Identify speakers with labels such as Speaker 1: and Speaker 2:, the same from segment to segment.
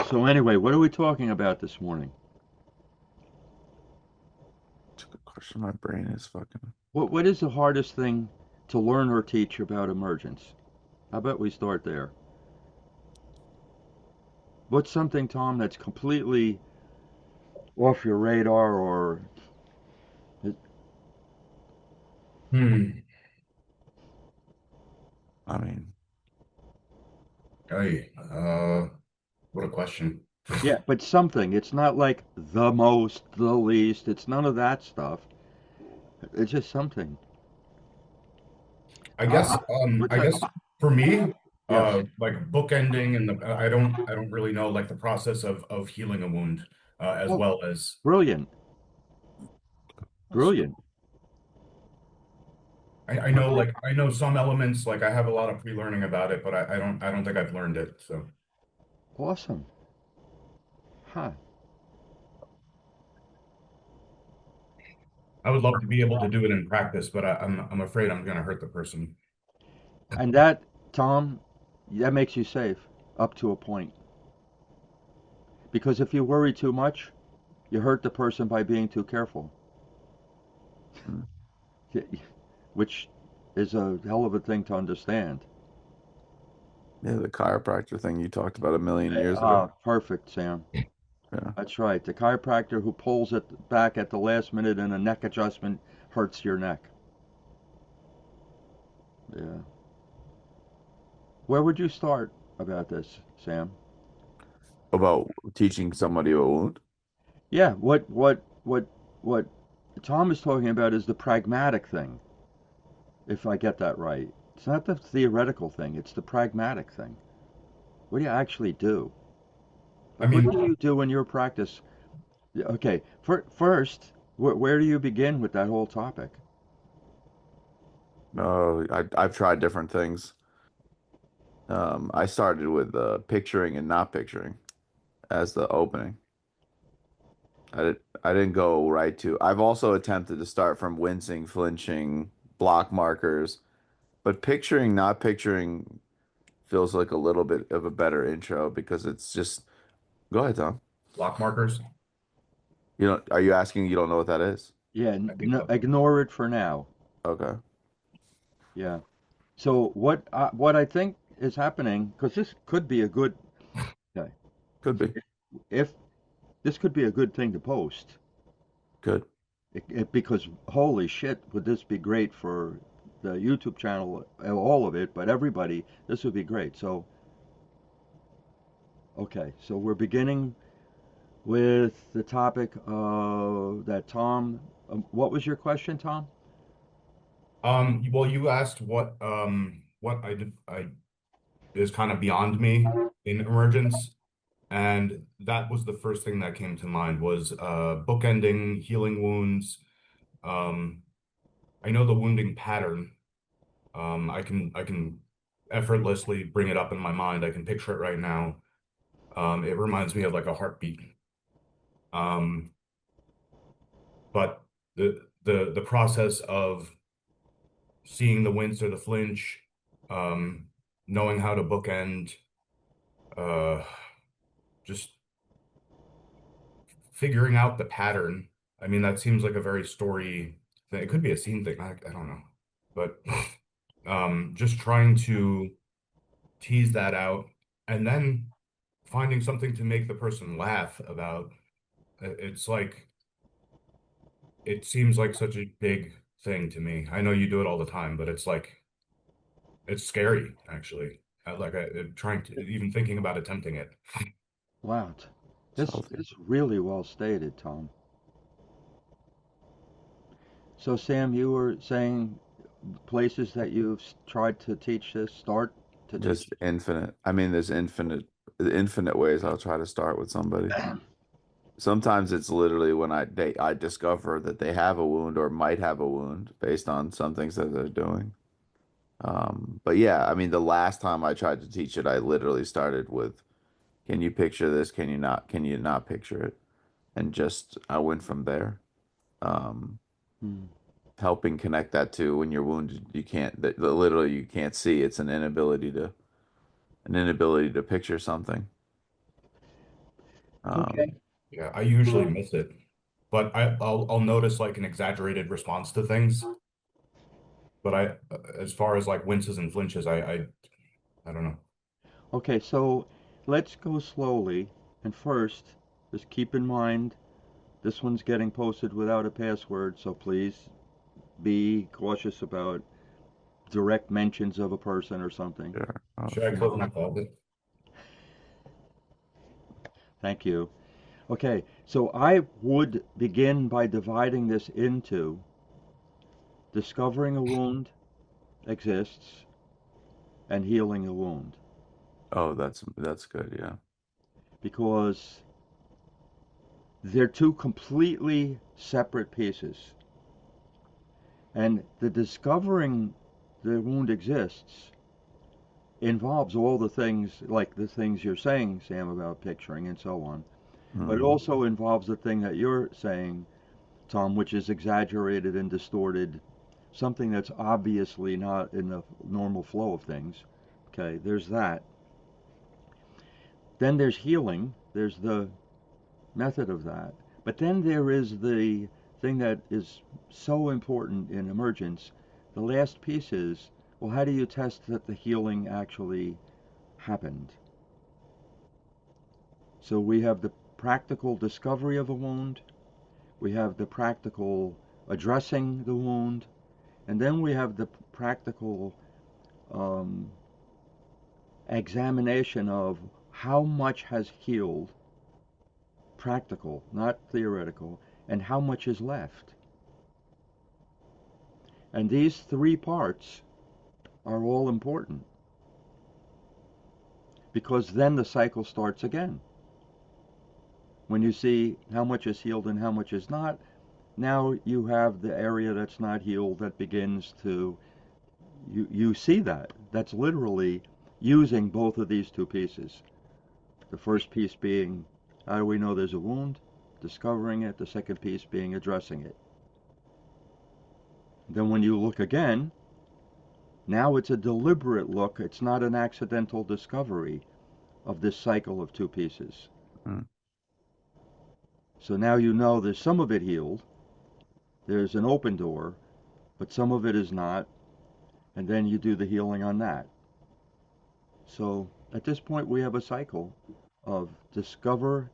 Speaker 1: So anyway, what are we talking about this morning?
Speaker 2: That's a good question. My brain is fucking.
Speaker 1: What is the hardest thing to learn or teach about emergence? How about we start there? What's something, Tom, that's completely off your radar or
Speaker 3: Hmm.
Speaker 2: I mean,
Speaker 3: Hey, what a question.
Speaker 1: yeah, but something. It's not like the most, the least. It's none of that stuff. It's just something.
Speaker 3: I
Speaker 1: Uh,
Speaker 3: guess,
Speaker 1: what
Speaker 3: I
Speaker 1: type?
Speaker 3: guess for me,
Speaker 1: Yes.
Speaker 3: like bookending and I don't really know like the process of healing a wound, as
Speaker 1: Oh,
Speaker 3: well as
Speaker 1: brilliant,
Speaker 2: that's good.
Speaker 1: brilliant.
Speaker 3: I know like I know some elements, like I have a lot of pre-learning about it, but I don't think I've learned it. So
Speaker 1: Awesome. Huh.
Speaker 3: I would love to be able to do it in practice, but I'm afraid I'm gonna hurt the person.
Speaker 1: And that, Tom, that makes you safe up to a point. Because if you worry too much, you hurt the person by being too careful,
Speaker 2: Mm.
Speaker 1: which is a hell of a thing to understand.
Speaker 2: Yeah, the chiropractor thing you talked about a million years ago.
Speaker 1: Perfect, Sam.
Speaker 2: Yeah.
Speaker 1: That's right. The chiropractor who pulls it back at the last minute and a neck adjustment hurts your neck. Yeah. Where would you start about this, Sam?
Speaker 2: About teaching somebody a wound.
Speaker 1: Yeah, what Tom is talking about is the pragmatic thing, if I get that right. It's not the theoretical thing, it's the pragmatic thing. What do you actually do?
Speaker 3: I
Speaker 1: Like, what do
Speaker 3: mean,
Speaker 1: you do in your practice? Yeah, okay, first, where do you begin with that whole topic?
Speaker 2: No, I've tried different things. I started with picturing and not picturing as the opening. I didn't go right to. I've also attempted to start from wincing, flinching, block markers, but picturing, not picturing feels like a little bit of a better intro because it's just. Go ahead, Tom.
Speaker 3: block markers.
Speaker 2: You know, are you asking? You don't know what that is?
Speaker 1: Yeah,
Speaker 3: I think so.
Speaker 1: ignore it for now.
Speaker 2: Okay,
Speaker 1: Yeah. So what I think is happening, because this could be a good, okay,
Speaker 2: could be
Speaker 1: if this could be a good thing to post,
Speaker 2: good.
Speaker 1: because holy shit, would this be great for the YouTube channel, all of it, but everybody, this would be great. So, okay, so we're beginning with the topic that Tom, what was your question, Tom?
Speaker 3: Well, you asked what I is kind of beyond me in emergence. And that was the first thing that came to mind was bookending, healing wounds. Um, I know the wounding pattern. I can effortlessly bring it up in my mind. I can picture it right now. It reminds me of like a heartbeat. Um, but the process of seeing the wince or the flinch, um, knowing how to bookend, uh, just figuring out the pattern. I mean, that seems like a very story thing. It could be a scene thing. I don't know. But just trying to tease that out and then finding something to make the person laugh about. It's like, it seems like such a big thing to me. I know you do it all the time, but it's like, it's scary, actually. Trying to, even thinking about attempting it.
Speaker 1: Wow,
Speaker 2: It's
Speaker 1: this
Speaker 2: healthy.
Speaker 1: is really well stated, Tom. So, Sam, you were saying places that you've tried to teach this, start to teach
Speaker 2: Just infinite. I mean, there's infinite ways I'll try to start with somebody.
Speaker 1: this.
Speaker 2: Sometimes it's literally when I discover that they have a wound or might have a wound based on some things that they're doing. But yeah, I mean, the last time I tried to teach it, I literally started with, "Can you picture this? Can you not? Can you not picture it?" And just I went from there. Um,
Speaker 1: Hmm.
Speaker 2: Helping connect that to when you're wounded, you can't that literally you can't see. It's an inability to picture something. Um,
Speaker 1: Okay.
Speaker 3: Yeah, I usually miss it, but I'll notice like an exaggerated response to things. But as far as like winces and flinches, I don't know.
Speaker 1: Okay, so let's go slowly. And first, just keep in mind this one's getting posted without a password, so please be cautious about direct mentions of a person or something.
Speaker 2: sure. Oh,
Speaker 3: Should I
Speaker 2: sure.
Speaker 3: close my closet?
Speaker 1: Thank you. Okay, so I would begin by dividing this into discovering a wound exists and healing a wound
Speaker 2: Oh, that's good. Yeah.
Speaker 1: because they're two completely separate pieces. And the discovering the wound exists involves all the things like the things you're saying, Sam, about picturing and so on. But it
Speaker 2: Mm,
Speaker 1: also involves the thing that you're saying, Tom, which is exaggerated and distorted, something that's obviously not in the normal flow of things. Okay, there's that. Then there's healing, there's the method of that. But then there is the thing that is so important in emergence. The last piece is, well, how do you test that the healing actually happened? So we have the practical discovery of a wound, we have the practical addressing the wound, and then we have the practical um, examination of how much has healed, practical, not theoretical, and how much is left. And these three parts are all important because then the cycle starts again. When you see how much is healed and how much is not, now you have the area that's not healed that begins to, you see that. That's literally using both of these two pieces. The first piece being, how do we know there's a wound? Discovering it. The second piece being addressing it. Then when you look again, now it's a deliberate look. It's not an accidental discovery of this cycle of two pieces.
Speaker 2: mm,
Speaker 1: So now you know there's some of it healed, there's an open door, but some of it is not, and then you do the healing on that. So at this point, we have a cycle of discover,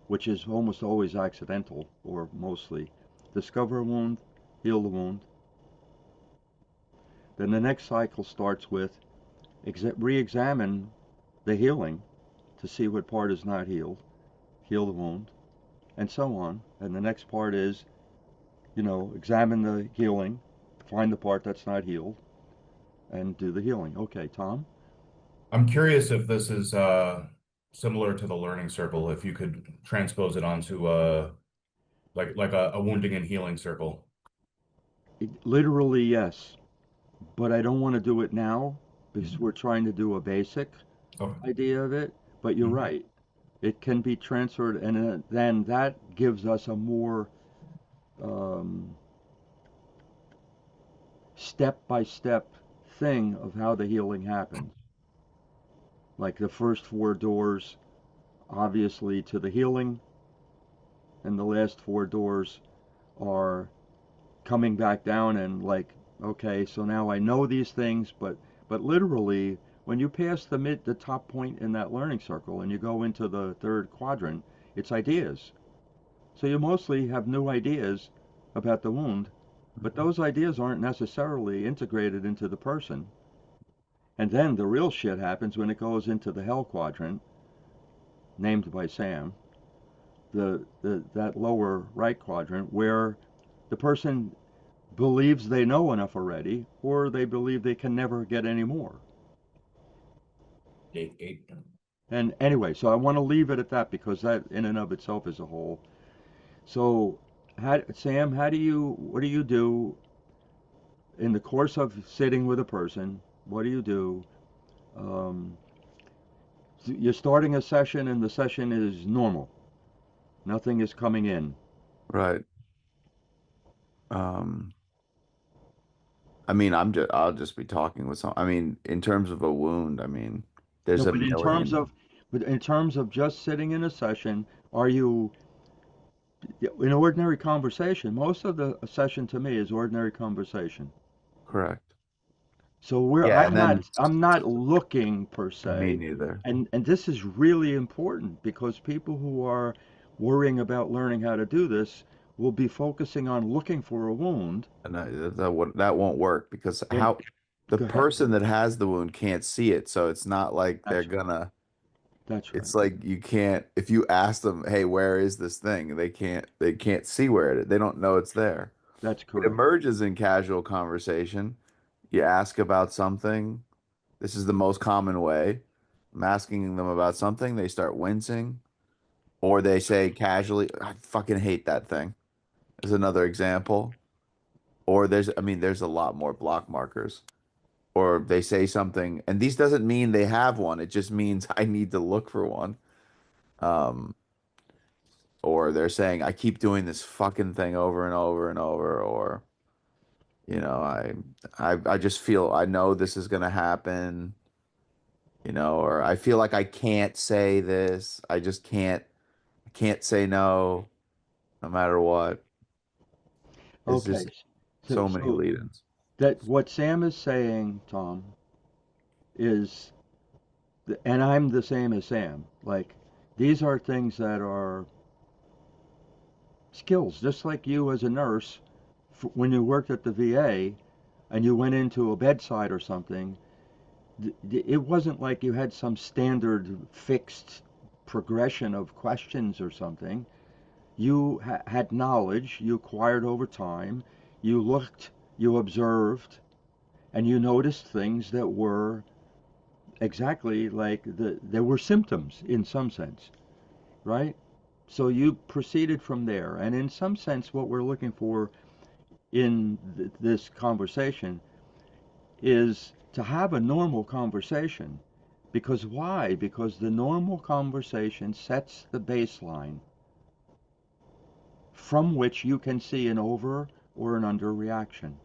Speaker 1: which is almost always accidental, or mostly. Discover a wound, heal the wound. Then the next cycle starts with re examine the healing to see what part is not healed, heal the wound, and so on. And the next part is, examine the healing, find the part that's not healed, and do the healing. Okay, Tom?
Speaker 3: I'm curious if this is similar to the learning circle, if you could transpose it onto like a wounding and healing circle.
Speaker 1: Literally, yes, but I don't want to do it now because
Speaker 3: Mhm.
Speaker 1: we're trying to do a basic
Speaker 3: Okay.
Speaker 1: idea of it. But you're
Speaker 3: Mhm.
Speaker 1: right. It can be transferred, and then that gives us a more um, step by step thing of how the healing happens. Like the first four doors, obviously, to the healing, and the last four doors are coming back down and like, okay, so now I know these things, but literally when you pass the top point in that learning circle and you go into the third quadrant, it's ideas. So you mostly have new ideas about the wound, but those ideas aren't necessarily integrated into the person. And then the real shit happens when it goes into the hell quadrant, named by Sam, the that lower right quadrant where the person believes they know enough already, or they believe they can never get any more.
Speaker 3: Eight.
Speaker 1: And anyway, so I want to leave it at that because that in and of itself is a whole. So, Sam, what do you do in the course of sitting with a person? What do you do? Um, you're starting a session and the session is normal. Nothing is coming in.
Speaker 2: right. Um, I mean, I'll just be talking with some. I mean, in terms of a wound, I mean,
Speaker 1: No,
Speaker 2: there's a
Speaker 1: but in terms
Speaker 2: million.
Speaker 1: of but in terms of just sitting in a session Are you in ordinary conversation? Most of the session to me is ordinary conversation.
Speaker 2: Correct.
Speaker 1: So we're
Speaker 2: Yeah, and then
Speaker 1: I'm not looking per
Speaker 2: me
Speaker 1: se,
Speaker 2: neither.
Speaker 1: and this is really important because people who are worrying about learning how to do this will be focusing on looking for a wound.
Speaker 2: And that won't work because
Speaker 1: And
Speaker 2: how the
Speaker 1: go ahead.
Speaker 2: person that has the wound can't see it, so it's not like they're
Speaker 1: That's right.
Speaker 2: gonna.
Speaker 1: That's right.
Speaker 2: It's like you can't if you ask them, "Hey, where is this thing?" They can't see where it is. They don't know it's there.
Speaker 1: That's
Speaker 2: It
Speaker 1: correct.
Speaker 2: emerges in casual conversation. You ask about something. This is the most common way. I'm asking them about something, they start wincing, or they say casually, "I fucking hate that thing." Is another example. Or there's a lot more block markers. Or they say something, and these doesn't mean they have one. It just means I need to look for one. Um, or they're saying I keep doing this fucking thing over and over and over, or I just feel I know this is gonna happen, or I feel like I can't say this. I can't say no, no matter what. It's
Speaker 1: Okay.
Speaker 2: just
Speaker 1: So
Speaker 2: so many
Speaker 1: so
Speaker 2: lead-ins.
Speaker 1: that what Sam is saying, Tom, is, and I'm the same as Sam. Like these are things that are skills, just like you as a nurse when you worked at the VA and you went into a bedside or something, it wasn't like you had some standard fixed progression of questions or something. You had knowledge you acquired over time. You looked, you observed, and you noticed things that were exactly like there were symptoms in some sense, right? So you proceeded from there. And in some sense, what we're looking for in this conversation is to have a normal conversation. Because why? Because the normal conversation sets the baseline from which you can see an over or an under reaction.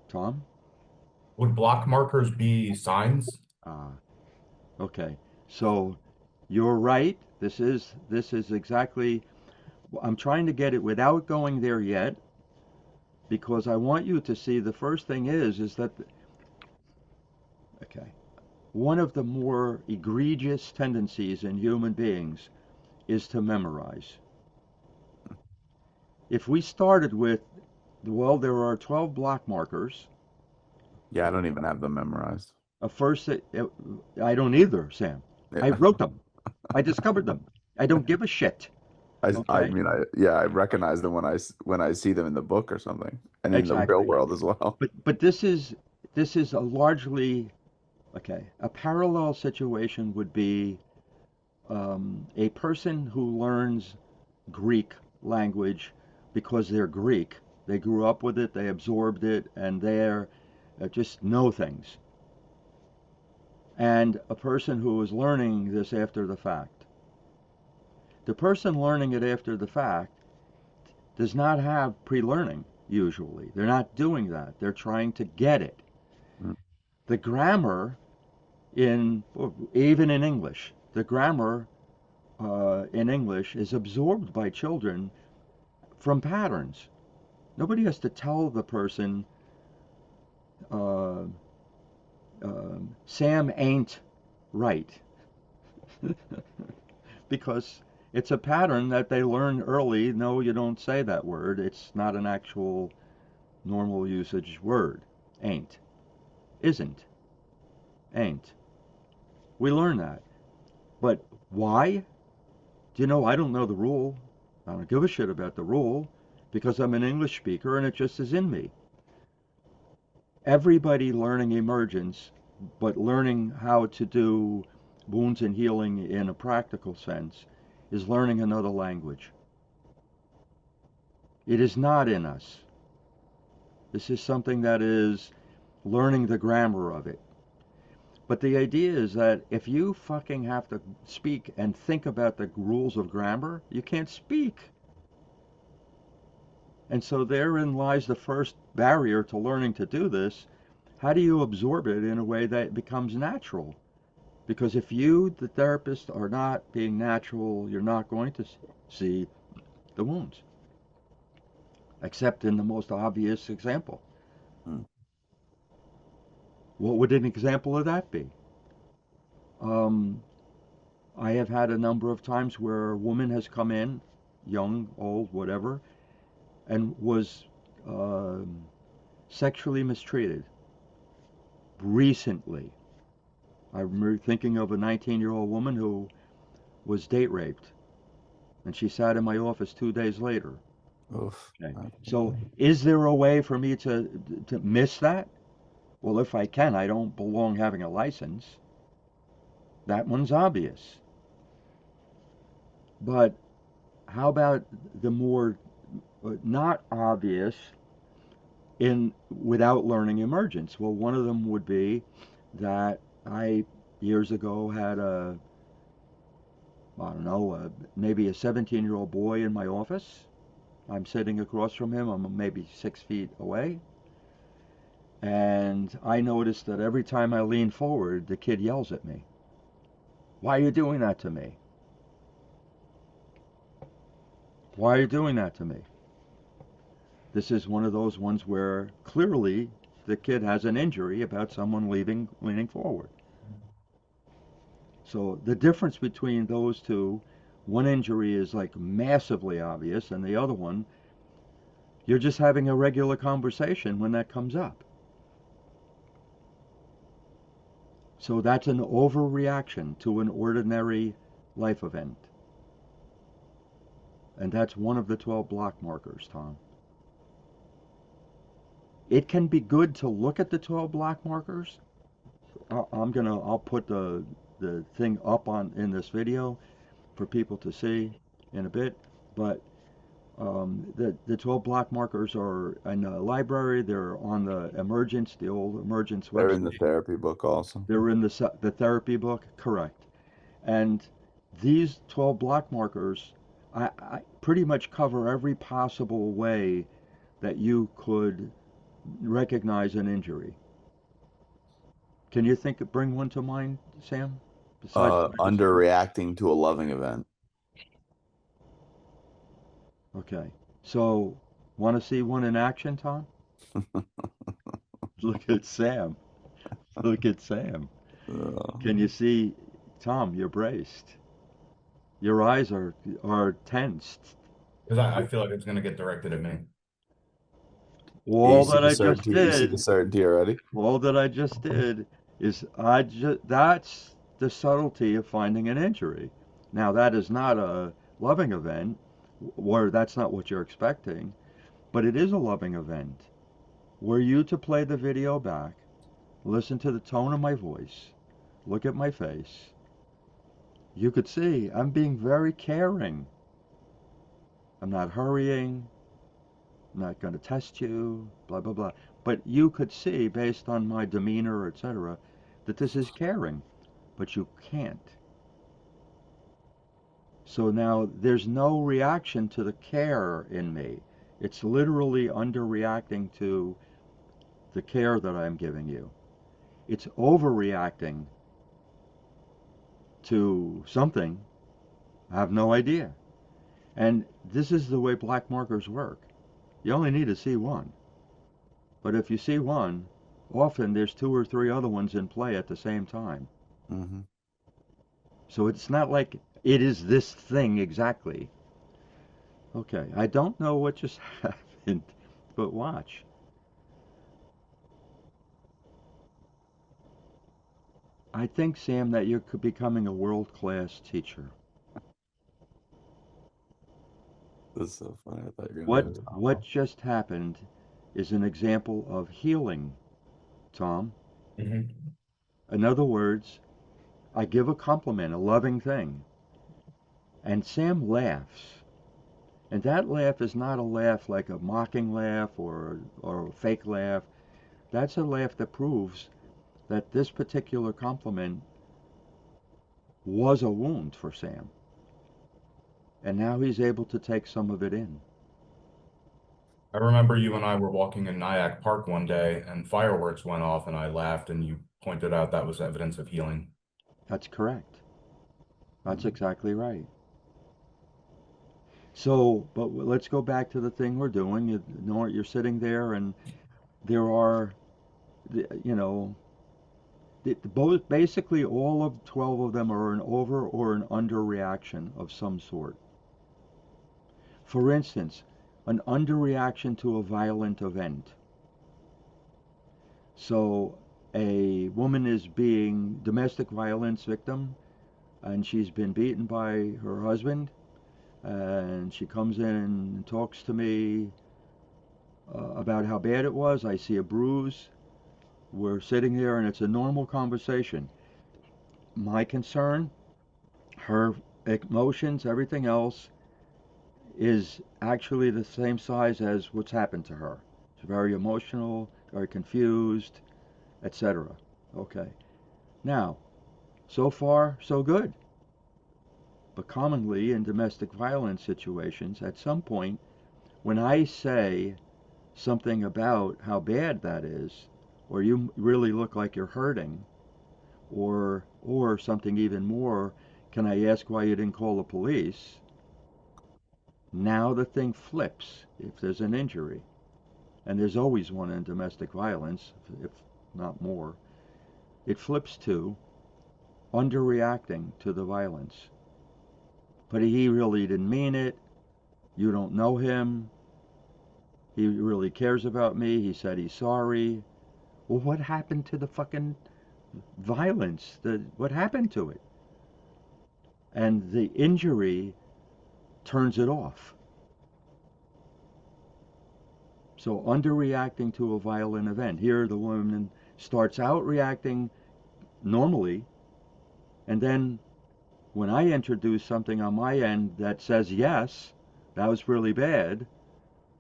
Speaker 1: Tom?
Speaker 3: Would block markers be signs?
Speaker 1: Ah, okay. So you're right. This is exactly, I'm trying to get it without going there yet because I want you to see the first thing is that, okay, one of the more egregious tendencies in human beings is to memorize. If we started with, well, there are 12 block markers,
Speaker 2: Yeah, I don't even have them memorized.
Speaker 1: first, I don't either, Sam. I
Speaker 2: Yeah.
Speaker 1: wrote them. I discovered them. I don't give a shit.
Speaker 2: I
Speaker 1: Okay?
Speaker 2: mean, I recognize them when I see them in the book or something, and in the real
Speaker 1: Exactly.
Speaker 2: world as well.
Speaker 1: But this is a largely, okay, a parallel situation would be a person who learns Greek language because they're Greek. They grew up with it, they absorbed it, and they're just know things. And a person who is learning this after the fact. The person learning it after the fact does not have pre learning, usually. They're not doing that, they're trying to get it.
Speaker 2: Mm.
Speaker 1: The grammar in, even in English, the grammar in English is absorbed by children from patterns. Nobody has to tell the person, uh, Sam ain't right, because it's a pattern that they learn early. No, you don't say that word. It's not an actual normal usage word. Ain't, isn't, ain't. We learn that. But why? Do you know, I don't know the rule. I don't give a shit about the rule because I'm an English speaker and it just is in me. Everybody learning emergence, but learning how to do wounds and healing in a practical sense, is learning another language. It is not in us. This is something that is learning the grammar of it. But the idea is that if you fucking have to speak and think about the rules of grammar, you can't speak. And so therein lies the first barrier to learning to do this. How do you absorb it in a way that becomes natural? Because if you, the therapist, are not being natural, you're not going to see the wounds, except in the most obvious example.
Speaker 2: Mm.
Speaker 1: What would an example of that be? Um, I have had a number of times where a woman has come in, young, old, whatever, and was um sexually mistreated recently. I remember thinking of a 19-year-old woman who was date raped, and she sat in my office 2 days later.
Speaker 2: Oof.
Speaker 1: Okay. So, is there a way for me to miss that? Well, if I can, I don't belong having a license. That one's obvious. But how about the more not obvious in without learning emergence? Well, one of them would be that I years ago had a I don't know maybe a 17-year-old boy in my office. I'm sitting across from him. I'm maybe 6 feet away, and I noticed that every time I lean forward, the kid yells at me. Why are you doing that to me? Why are you doing that to me? This is one of those ones where clearly the kid has an injury about someone leaning forward. So the difference between those two, one injury is like massively obvious, and the other one, you're just having a regular conversation when that comes up. So that's an overreaction to an ordinary life event. And that's one of the 12 block markers, Tom. It can be good to look at the 12 block markers. I'll put the thing up on in this video for people to see in a bit. But the 12 block markers are in the library. They're on the Emergence, the old Emergence
Speaker 2: They're in the
Speaker 1: website.
Speaker 2: therapy book also.
Speaker 1: They're in the therapy book, correct. And these 12 block markers, I pretty much cover every possible way that you could recognize an injury. Can you bring one to mind, Sam? Besides what I just said?
Speaker 2: Underreacting to a loving event.
Speaker 1: Okay. So, want to see one in action, Tom? Look at Sam. Look at Sam. Can you
Speaker 2: Uh,
Speaker 1: see, Tom? You're braced. Your eyes are tensed.
Speaker 3: Because I feel like it's going to get directed at me.
Speaker 2: you
Speaker 1: All
Speaker 2: see
Speaker 1: that
Speaker 2: the
Speaker 1: I just
Speaker 2: certainty. You see the
Speaker 1: did,
Speaker 2: certainty already.
Speaker 1: all that I just did is that's the subtlety of finding an injury. Now that is not a loving event, where that's not what you're expecting, but it is a loving event. Were you to play the video back, listen to the tone of my voice, look at my face, you could see I'm being very caring. I'm not hurrying. I'm not going to test you, blah, blah, blah. But you could see, based on my demeanor, etc., that this is caring, but you can't. So now there's no reaction to the care in me. It's literally underreacting to the care that I'm giving you. It's overreacting to something. I have no idea. And this is the way black markers work. You only need to see one. But if you see one, often there's two or three other ones in play at the same time.
Speaker 2: Hmm.
Speaker 1: So it's not like it is this thing exactly. Okay, I don't know what just happened, but watch. I think, Sam, that you're becoming a world-class teacher.
Speaker 2: That's so funny. I thought you were gonna
Speaker 1: What
Speaker 2: do it.
Speaker 1: what just happened is an example of healing, Tom.
Speaker 3: Hmm.
Speaker 1: In other words, I give a compliment, a loving thing, and Sam laughs. And that laugh is not a laugh like a mocking laugh or a fake laugh. That's a laugh that proves that this particular compliment was a wound for Sam. And now he's able to take some of it in.
Speaker 3: I remember you and I were walking in Nyack Park one day and fireworks went off and I laughed and you pointed out that was evidence of healing.
Speaker 1: That's correct. That's
Speaker 2: Mm.
Speaker 1: exactly right. So, but let's go back to the thing we're doing. You know, you're sitting there, and there are, you know, both basically all of 12 of them are an over or an under reaction of some sort. For instance, an underreaction to a violent event. So a woman is being domestic violence victim and she's been beaten by her husband and she comes in and talks to me about how bad it was. I see a bruise. We're sitting there and it's a normal conversation. My concern, her emotions, everything else is actually the same size as what's happened to her. She's very emotional, very confused, etc. Okay. Now, so far, so good. But commonly in domestic violence situations, at some point, when I say something about how bad that is, or you really look like you're hurting, or something even more, can I ask why you didn't call the police? Now the thing flips if there's an injury. And there's always one in domestic violence, if not more. It flips to underreacting to the violence. But he really didn't mean it. You don't know him. He really cares about me. He said he's sorry. Well, what happened to the fucking violence? What happened to it? And the injury turns it off. So underreacting to a violent event. Here the woman starts out reacting normally, and then when I introduce something on my end that says yes, that was really bad,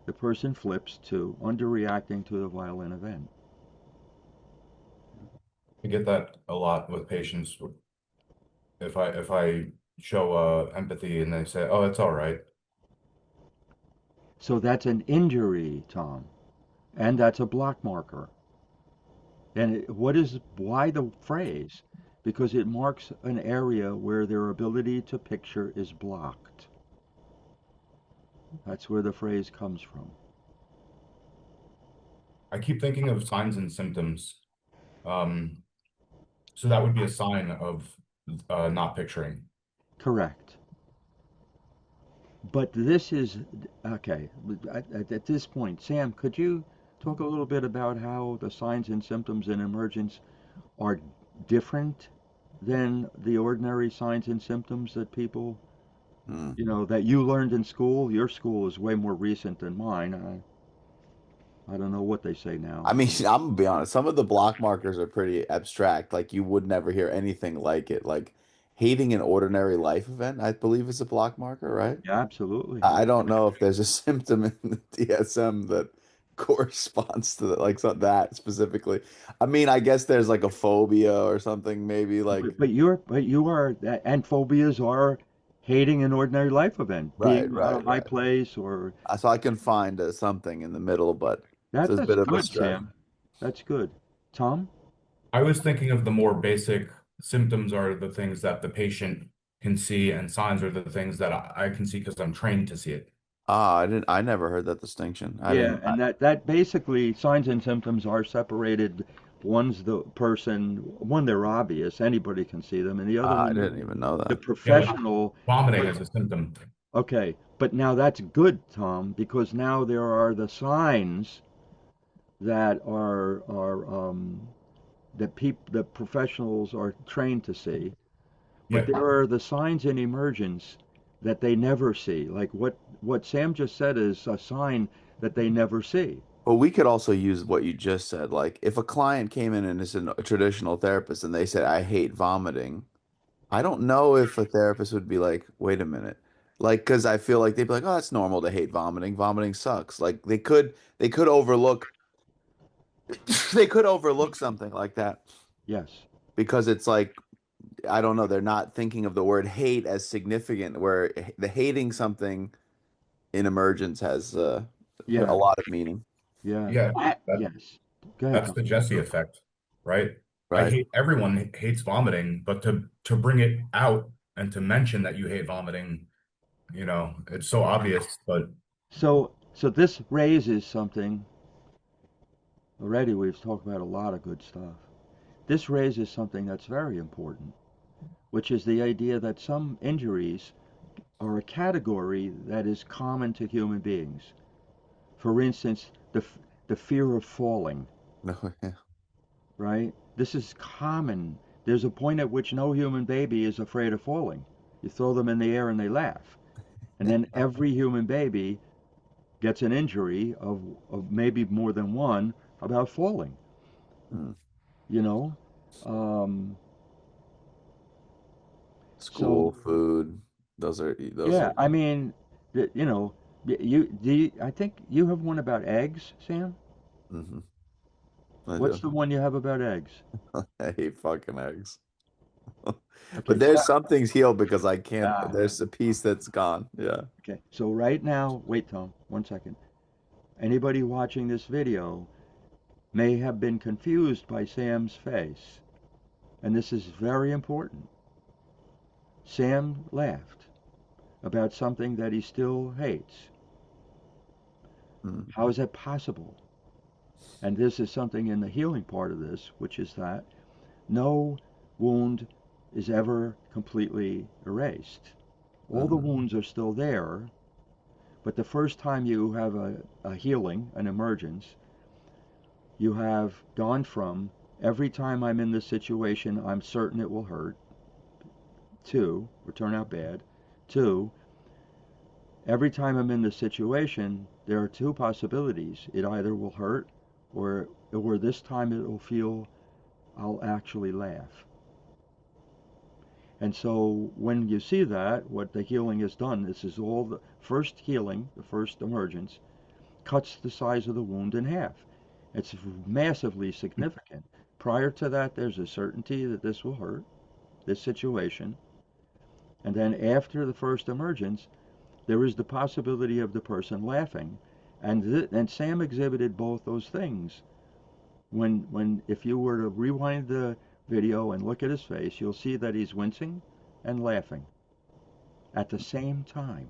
Speaker 1: the person flips to underreacting to the violent event.
Speaker 3: I get that a lot with patients. If I show empathy and they say, "Oh, it's all right."
Speaker 1: So that's an injury, Tom, and that's a block marker. And why the phrase? Because it marks an area where their ability to picture is blocked. That's where the phrase comes from.
Speaker 3: I keep thinking of signs and symptoms. Um, so that would be a sign of not picturing.
Speaker 1: Correct. But this is okay. At this point, Sam, could you talk a little bit about how the signs and symptoms in emergence are different than the ordinary signs and symptoms that people,
Speaker 2: Mm.
Speaker 1: that you learned in school? Your school is way more recent than mine. I don't know what they say now.
Speaker 2: I mean, I'm gonna be honest, some of the block markers are pretty abstract. Like you would never hear anything like it. Like hating an ordinary life event, I believe is a block marker, right?
Speaker 1: Yeah, absolutely.
Speaker 2: I don't know if there's a symptom in the DSM that corresponds to that, like that specifically. I mean, I guess there's like a phobia or something, maybe like
Speaker 1: But you are, and phobias are hating an ordinary life event,
Speaker 2: right,
Speaker 1: being a
Speaker 2: right,
Speaker 1: high
Speaker 2: right.
Speaker 1: place, or
Speaker 2: So I can find something in the middle, but it's a
Speaker 1: that's
Speaker 2: bit of a
Speaker 1: good,
Speaker 2: stretch.
Speaker 1: Sam. That's good. Tom?
Speaker 3: I was thinking of the more basic symptoms are the things that the patient can see, and signs are the things that I can see because I'm trained to see it.
Speaker 2: Ah, I never heard that distinction. I
Speaker 1: Yeah,
Speaker 2: didn't.
Speaker 1: and that basically signs and symptoms are separated. One's the person, one they're obvious, anybody can see them, and the other
Speaker 2: I
Speaker 1: one,
Speaker 2: didn't even know
Speaker 1: the
Speaker 2: that.
Speaker 3: Yeah, like
Speaker 1: professional.
Speaker 3: vomiting
Speaker 1: But
Speaker 3: is a symptom.
Speaker 1: okay, but now that's good, Tom, because now there are the signs that the professionals are trained to see, but
Speaker 3: Yeah.
Speaker 1: there are the signs in emergence that they never see. Like what Sam just said is a sign that they never see.
Speaker 2: But we could also use what you just said. Like if a client came in and is a traditional therapist and they said, I hate vomiting, I don't know if a therapist would be like, wait a minute. Like, because I feel like they'd be like, oh, that's normal to hate vomiting. Vomiting sucks. Like they could overlook they could overlook something like that
Speaker 1: Yes.
Speaker 2: because it's like, I don't know, they're not thinking of the word hate as significant, where the hating something in emergence has a
Speaker 1: Yeah.
Speaker 2: lot of meaning.
Speaker 1: Yeah.
Speaker 3: Yeah, that
Speaker 1: Yes. Go ahead,
Speaker 3: that's
Speaker 1: Tom.
Speaker 3: the Jesse effect, right? I
Speaker 2: Right.
Speaker 3: hate everyone hates vomiting, but to bring it out and to mention that you hate vomiting, it's so obvious, but
Speaker 1: So this raises something. Already we've talked about a lot of good stuff. This raises something that's very important, which is the idea that some injuries are a category that is common to human beings. For instance, the fear of falling,
Speaker 2: No, yeah.
Speaker 1: right? This is common. There's a point at which no human baby is afraid of falling. You throw them in the air and they laugh. And then every human baby gets an injury of maybe more than one about falling,
Speaker 2: Mm.
Speaker 1: you know? Um, so
Speaker 2: School, food, those are
Speaker 1: yeah, I mean, you know, I think you have one about eggs, Sam?
Speaker 2: hmm I
Speaker 1: What's
Speaker 2: do.
Speaker 1: the one you have about eggs?
Speaker 2: I hate fucking eggs.
Speaker 1: Okay,
Speaker 2: But there's some things healed because I can't,
Speaker 1: ah,
Speaker 2: there's a piece that's gone. Yeah.
Speaker 1: okay. So right now, wait, Tom, 1 second. Anybody watching this video may have been confused by Sam's face, and this is very important. Sam laughed about something that he still hates.
Speaker 2: Mm,
Speaker 1: How is that possible? And this is something in the healing part of this, which is that no wound is ever completely erased. All the
Speaker 2: mhm,
Speaker 1: wounds are still there, but the first time you have a healing, an emergence, you have gone from every time I'm in this situation, I'm certain it will hurt, to, or turn out bad, to, every time I'm in this situation, there are two possibilities. It either will hurt, or this time it will feel I'll actually laugh. And so when you see that, what the healing has done, this is all the first healing, the first emergence, cuts the size of the wound in half. It's massively significant. Prior to that, there's a certainty that this will hurt, this situation. And then after the first emergence, there is the possibility of the person laughing. And Sam exhibited both those things. If you were to rewind the video and look at his face, you'll see that he's wincing and laughing at the same time.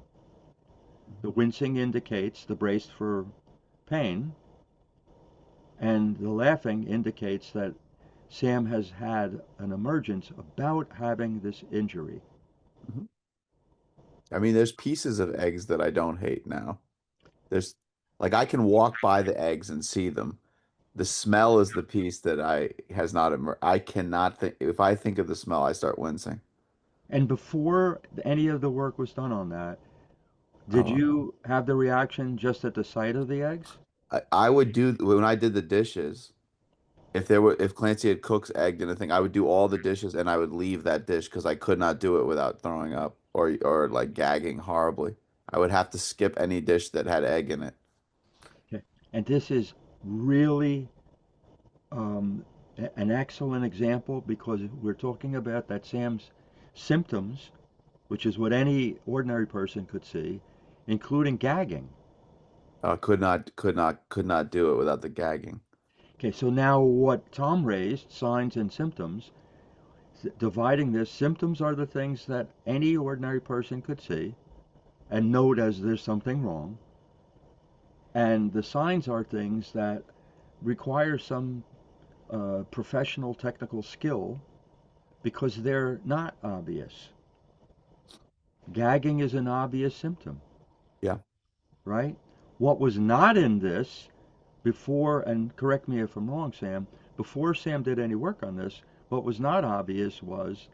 Speaker 1: The wincing indicates the braced for pain, and the laughing indicates that Sam has had an emergence about having this injury.
Speaker 2: mhm. I mean, there's pieces of eggs that I don't hate now. There's like I can walk by the eggs and see them. The smell is the piece that I has not emer I cannot think if I think of the smell, I start wincing.
Speaker 1: And before any of the work was done on that, did
Speaker 2: Oh,
Speaker 1: you have the reaction just at the sight of the eggs?
Speaker 2: I would do when I did the dishes. If Clancy had cooked egged anything, I would do all the dishes and I would leave that dish because I could not do it without throwing up or like gagging horribly. I would have to skip any dish that had egg in it.
Speaker 1: Okay. And this is really an excellent example because we're talking about that Sam's symptoms, which is what any ordinary person could see, including gagging.
Speaker 2: Could not do it without the gagging.
Speaker 1: Okay, so now what Tom raised, signs and symptoms, dividing this, symptoms are the things that any ordinary person could see and note as there's something wrong. And the signs are things that require some professional technical skill because they're not obvious. Gagging is an obvious symptom,
Speaker 2: Yeah.
Speaker 1: right? What was not in this before, and correct me if I'm wrong, Sam, before Sam did any work on this, what was not obvious was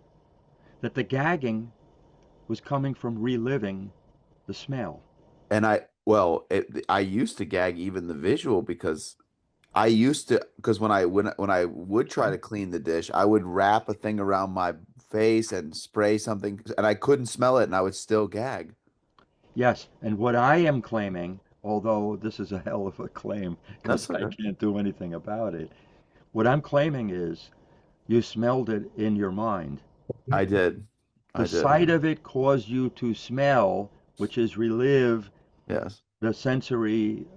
Speaker 1: that the gagging was coming from reliving the smell.
Speaker 2: And I used to gag even the visual because I used to because when I would try to clean the dish, I would wrap a thing around my face and spray something, and I couldn't smell it, and I would still gag.
Speaker 1: Yes, and what I am claiming, although this is a hell of a claim because
Speaker 2: That's
Speaker 1: I
Speaker 2: okay.
Speaker 1: can't do anything about it, what I'm claiming is you smelled it in your mind.
Speaker 2: I did.
Speaker 1: The
Speaker 2: I did.
Speaker 1: sight of it caused you to smell, which is relive
Speaker 2: Yes.
Speaker 1: the sensory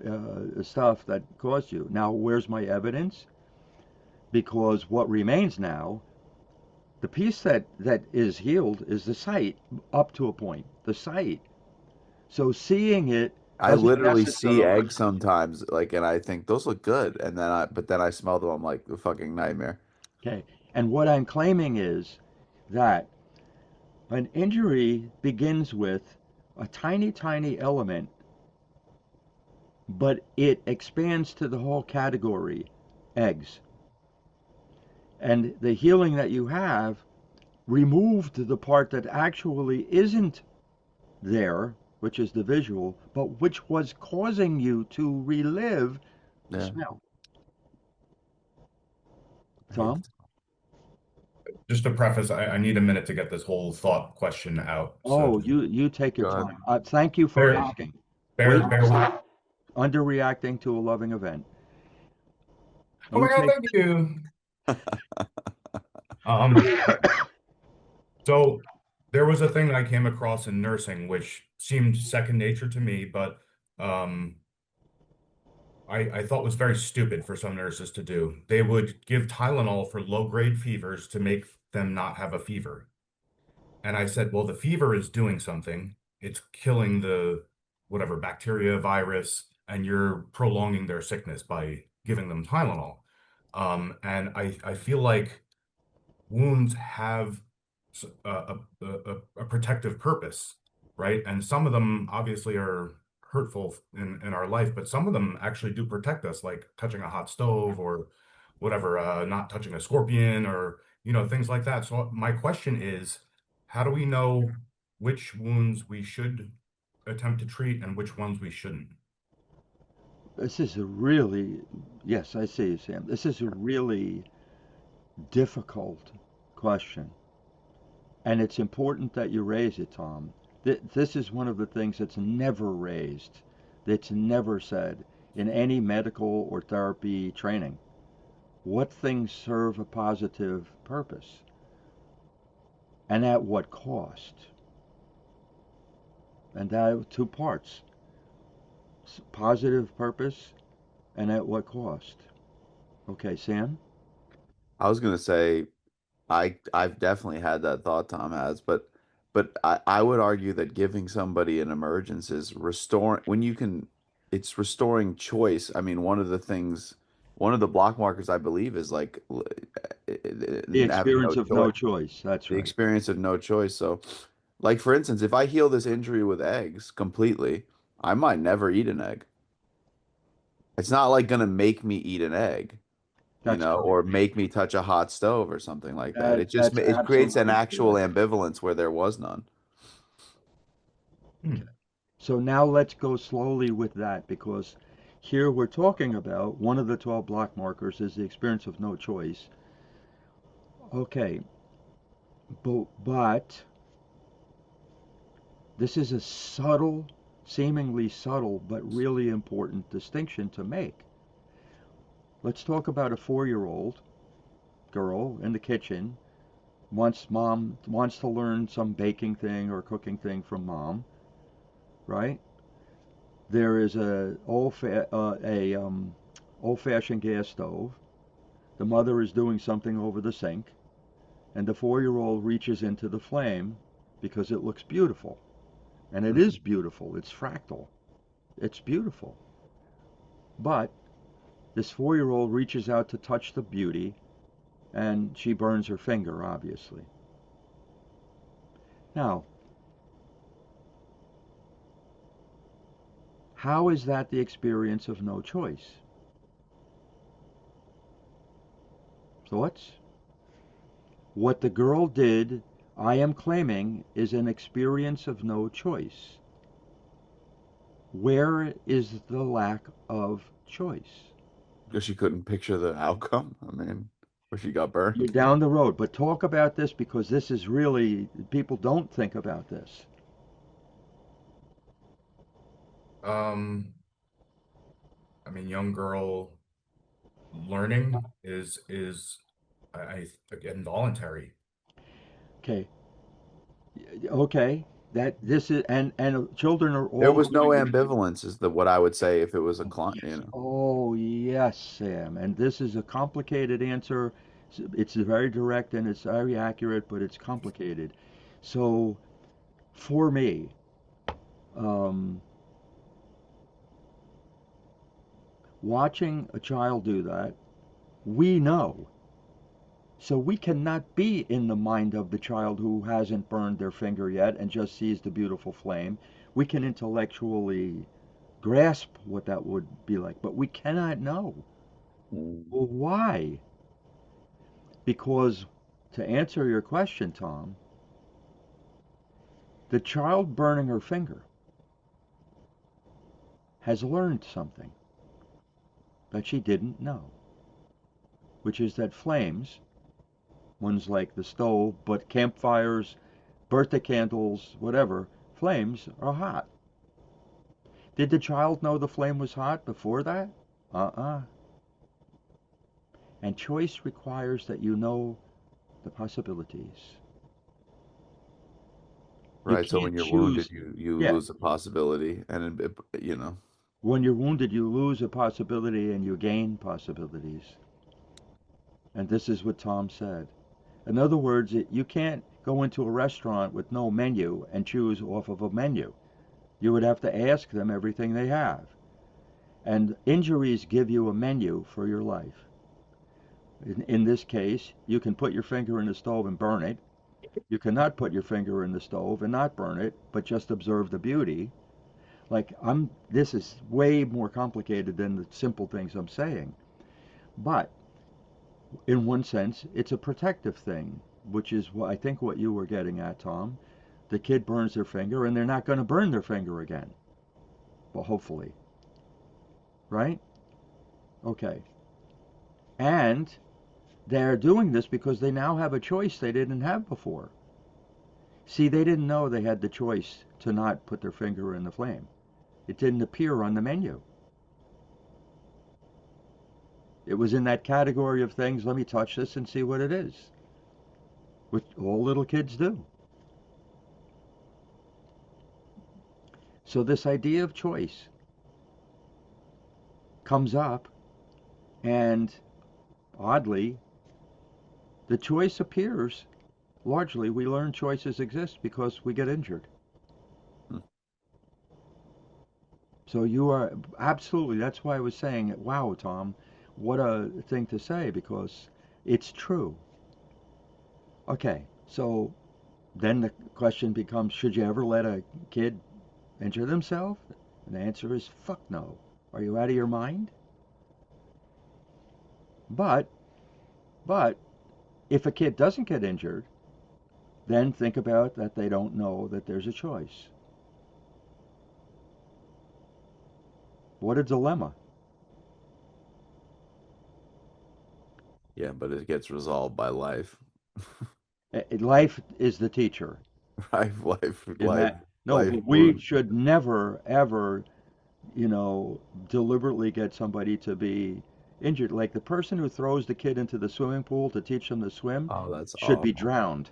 Speaker 1: stuff that caused you. Now, where's my evidence? because what remains now, the piece that is healed is the sight up to a point, the sight. So seeing it
Speaker 2: I
Speaker 1: doesn't
Speaker 2: literally see
Speaker 1: necessarily.
Speaker 2: eggs sometimes, like, and I think those look good, and but then I smell them, I'm like, the fucking nightmare.
Speaker 1: Okay. And what I'm claiming is that an injury begins with a tiny, tiny element, but it expands to the whole category, eggs. And the healing that you have removed the part that actually isn't there, which is the visual, but which was causing you to relive the
Speaker 2: Yeah,
Speaker 1: smell.
Speaker 3: I hate
Speaker 1: Tom?
Speaker 3: this. Just to preface, I need a minute to get this whole thought question out. So
Speaker 1: Oh,
Speaker 3: just
Speaker 1: you take your
Speaker 2: go ahead.
Speaker 1: time. Thank you for
Speaker 3: bear,
Speaker 1: asking. Wait,
Speaker 3: bear with.
Speaker 1: underreacting to a loving event.
Speaker 3: Oh
Speaker 1: You
Speaker 3: my God,
Speaker 1: take.
Speaker 3: thank you. Um, so there was a thing I came across in nursing, which seemed second nature to me, but um, I thought was very stupid for some nurses to do. They would give Tylenol for low-grade fevers to make them not have a fever. And I said, well, the fever is doing something. It's killing the whatever bacteria, virus, and you're prolonging their sickness by giving them Tylenol. And I feel like wounds have a protective purpose, right? And some of them obviously are hurtful in our life, but some of them actually do protect us, like touching a hot stove or whatever, not touching a scorpion or, things like that. So my question is, how do we know which wounds we should attempt to treat and which ones we shouldn't?
Speaker 1: This is a really, yes, I see you, Sam. This is a really difficult question. And it's important that you raise it, Tom. This is one of the things that's never raised, that's never said in any medical or therapy training. What things serve a positive purpose? And at what cost? And that two parts, positive purpose and at what cost? Okay, Sam?
Speaker 2: I was gonna say I've definitely had that thought Tom has, but I would argue that giving somebody an emergence is restoring when you can it's restoring choice. I mean, one of the block markers I believe is like
Speaker 1: The
Speaker 2: having no
Speaker 1: experience of
Speaker 2: choice,
Speaker 1: no choice. That's
Speaker 2: the
Speaker 1: right.
Speaker 2: experience of no choice. So, like for instance, if I heal this injury with eggs completely, I might never eat an egg. It's not like gonna make me eat an egg,
Speaker 1: That's
Speaker 2: or
Speaker 1: correct.
Speaker 2: make me touch a hot stove or something like that.
Speaker 1: That's
Speaker 2: It creates an
Speaker 1: absolutely
Speaker 2: actual
Speaker 1: correct.
Speaker 2: ambivalence where there was none.
Speaker 1: Okay.
Speaker 3: Hmm.
Speaker 1: So now let's go slowly with that because here we're talking about one of the 12 block markers is the experience of no choice. Okay, but this is a subtle, seemingly subtle, but really important distinction to make. Let's talk about a 4-year-old girl in the kitchen mom wants to learn some baking thing or cooking thing from mom, right? There is a old-fashioned gas stove. The mother is doing something over the sink, and the 4-year-old reaches into the flame because it looks beautiful. And it
Speaker 3: Hmm.
Speaker 1: is beautiful. It's fractal. It's beautiful. But this 4-year-old reaches out to touch the beauty, and she burns her finger, obviously. Now, how is that the experience of no choice? Thoughts? What the girl did, I am claiming, is an experience of no choice. Where is the lack of choice?
Speaker 2: Because she couldn't picture the outcome. I mean, where she got
Speaker 1: You're
Speaker 2: burned.
Speaker 1: down the road, but talk about this because this is really, people don't think about this.
Speaker 3: Um, I mean, young girl learning is again voluntary.
Speaker 1: Okay, okay. That this is and children are
Speaker 2: There
Speaker 1: all
Speaker 2: was no
Speaker 1: going to be.
Speaker 2: ambivalence, is the what I would say if it was a
Speaker 1: Oh,
Speaker 2: client,
Speaker 1: yes. Oh, yes, Sam. And this is a complicated answer. It's very direct and it's very accurate, but it's complicated. So, for me, um, watching a child do that, we know. So we cannot be in the mind of the child who hasn't burned their finger yet and just sees the beautiful flame. We can intellectually grasp what that would be like, but we cannot know.
Speaker 2: Mm.
Speaker 1: Well, why? Because to answer your question, Tom, the child burning her finger has learned something that she didn't know, which is that flames, ones like the stove, but campfires, birthday candles, whatever, flames are hot. Did the child know the flame was hot before that? Uh-uh. And choice requires that you know the possibilities. You
Speaker 2: Right. So
Speaker 1: can't
Speaker 2: when you're wounded,
Speaker 1: choose.
Speaker 2: you
Speaker 1: Yeah,
Speaker 2: lose a possibility, and you know,
Speaker 1: when you're wounded, you lose a possibility and you gain possibilities. And this is what Tom said. In other words, you can't go into a restaurant with no menu and choose off of a menu. You would have to ask them everything they have. And injuries give you a menu for your life. In this case, you can put your finger in the stove and burn it. You cannot put your finger in the stove and not burn it, but just observe the beauty. Like this is way more complicated than the simple things I'm saying. But in one sense, it's a protective thing, which is what I think what you were getting at, Tom. The kid burns their finger and they're not going to burn their finger again. Well, hopefully, right? Okay. And they're doing this because they now have a choice they didn't have before. See, they didn't know they had the choice to not put their finger in the flame. It didn't appear on the menu. It was in that category of things, let me touch this and see what it is, which all little kids do. So this idea of choice comes up, and oddly, the choice appears. Largely, we learn choices exist because we get injured.
Speaker 2: mm,
Speaker 1: So you are absolutely, that's why I was saying, wow, Tom, what a thing to say because it's true. Okay, so then the question becomes should you ever let a kid injure themselves? And the answer is fuck no. Are you out of your mind? But, but if a kid doesn't get injured, then think about that they don't know that there's a choice. What a dilemma.
Speaker 2: yeah, but it gets resolved by life.
Speaker 1: Life is the teacher in
Speaker 2: Life,
Speaker 1: that. No,
Speaker 2: life
Speaker 1: but we
Speaker 2: wound.
Speaker 1: should never, ever, deliberately get somebody to be injured. Like the person who throws the kid into the swimming pool to teach them to swim
Speaker 2: Oh, that's
Speaker 1: should be
Speaker 2: awful.
Speaker 1: drowned.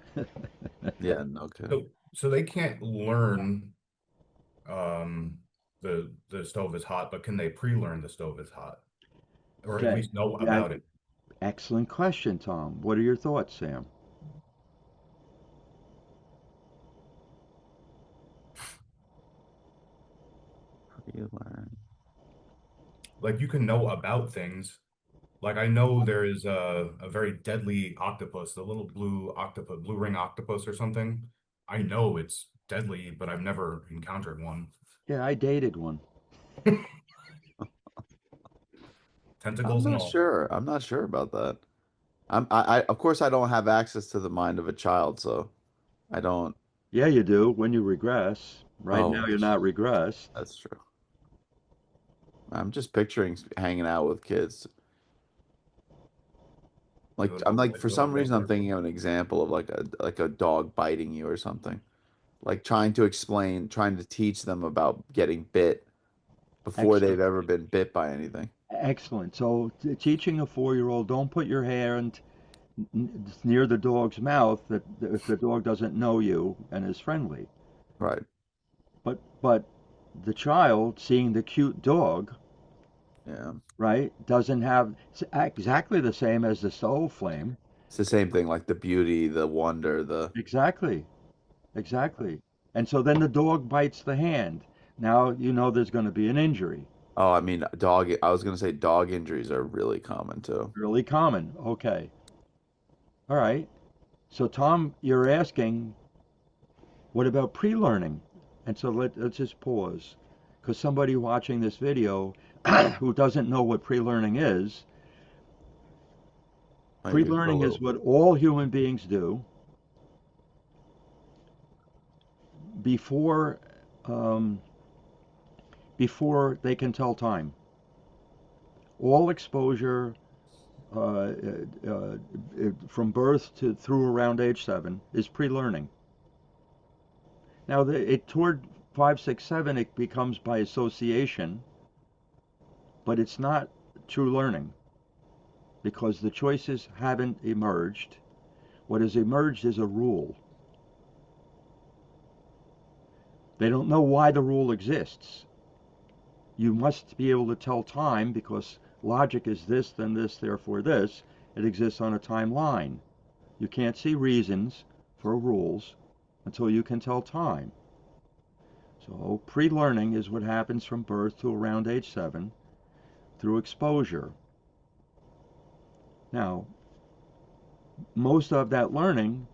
Speaker 2: Yeah, no kidding.
Speaker 3: So they can't learn um the stove is hot, but can they pre-learn the stove is hot? Or at
Speaker 1: Okay.
Speaker 3: least know
Speaker 1: Yeah,
Speaker 3: about it?
Speaker 1: excellent question, Tom. What are your thoughts, Sam?
Speaker 2: Pre-learn.
Speaker 3: Like you can know about things. Like I know there is a very deadly octopus, the little blue octopus, blue ring octopus or something. I know it's deadly, but I've never encountered one.
Speaker 1: Yeah, I dated one.
Speaker 2: I'm
Speaker 3: Tentacles and
Speaker 2: not
Speaker 3: all.
Speaker 2: sure. I'm not sure about that. Of course, I don't have access to the mind of a child, so I don't.
Speaker 1: Yeah, you do when you regress. Right
Speaker 2: Oh,
Speaker 1: now, you're not regressed.
Speaker 2: that's true. I'm just picturing hanging out with kids.
Speaker 3: You
Speaker 2: Like I'm like for
Speaker 3: little
Speaker 2: some
Speaker 3: boy
Speaker 2: reason I'm
Speaker 3: there.
Speaker 2: thinking of an example of like a dog biting you or something. Like trying to explain, trying to teach them about getting bit before they've
Speaker 1: Excellent.
Speaker 2: ever been bit by anything.
Speaker 1: Excellent. So, teaching a 4-year-old, don't put your hand near the dog's mouth that if the dog doesn't know you and is friendly.
Speaker 2: Right.
Speaker 1: But the child seeing the cute dog,
Speaker 2: Yeah.
Speaker 1: right, doesn't have exactly the same as the soul flame.
Speaker 2: It's the same thing, like the beauty, the wonder, the
Speaker 1: Exactly. Exactly. And so then the dog bites the hand. Now you know there's going to be an injury.
Speaker 2: oh, I mean, dog. I was gonna say dog injuries are really common too.
Speaker 1: Really common. Okay. All right. So Tom, you're asking, what about pre-learning? And so let's just pause, because somebody watching this video who doesn't know what pre-learning is,
Speaker 2: I'll give it a
Speaker 1: pre-learning is
Speaker 2: little.
Speaker 1: what all human beings do before um, before they can tell time. All exposure uh, uh, from birth to through around age 7 is pre-learning. Now, toward 5, 6, 7, it becomes by association, but it's not true learning because the choices haven't emerged. What has emerged is a rule. They don't know why the rule exists. You must be able to tell time because logic is this, then this, therefore this. It exists on a timeline. You can't see reasons for rules until you can tell time. So pre-learning is what happens from birth to around age 7 through exposure. Now, most of that learning,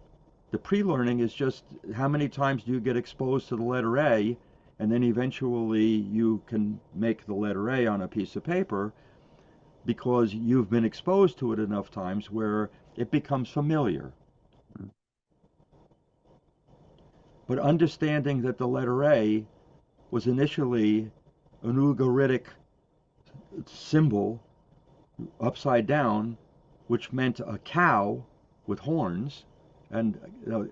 Speaker 1: the pre-learning is just how many times do you get exposed to the letter A, and then eventually you can make the letter A on a piece of paper because you've been exposed to it enough times where it becomes familiar. But understanding that the letter A was initially an Ugaritic symbol upside down, which meant a cow with horns, and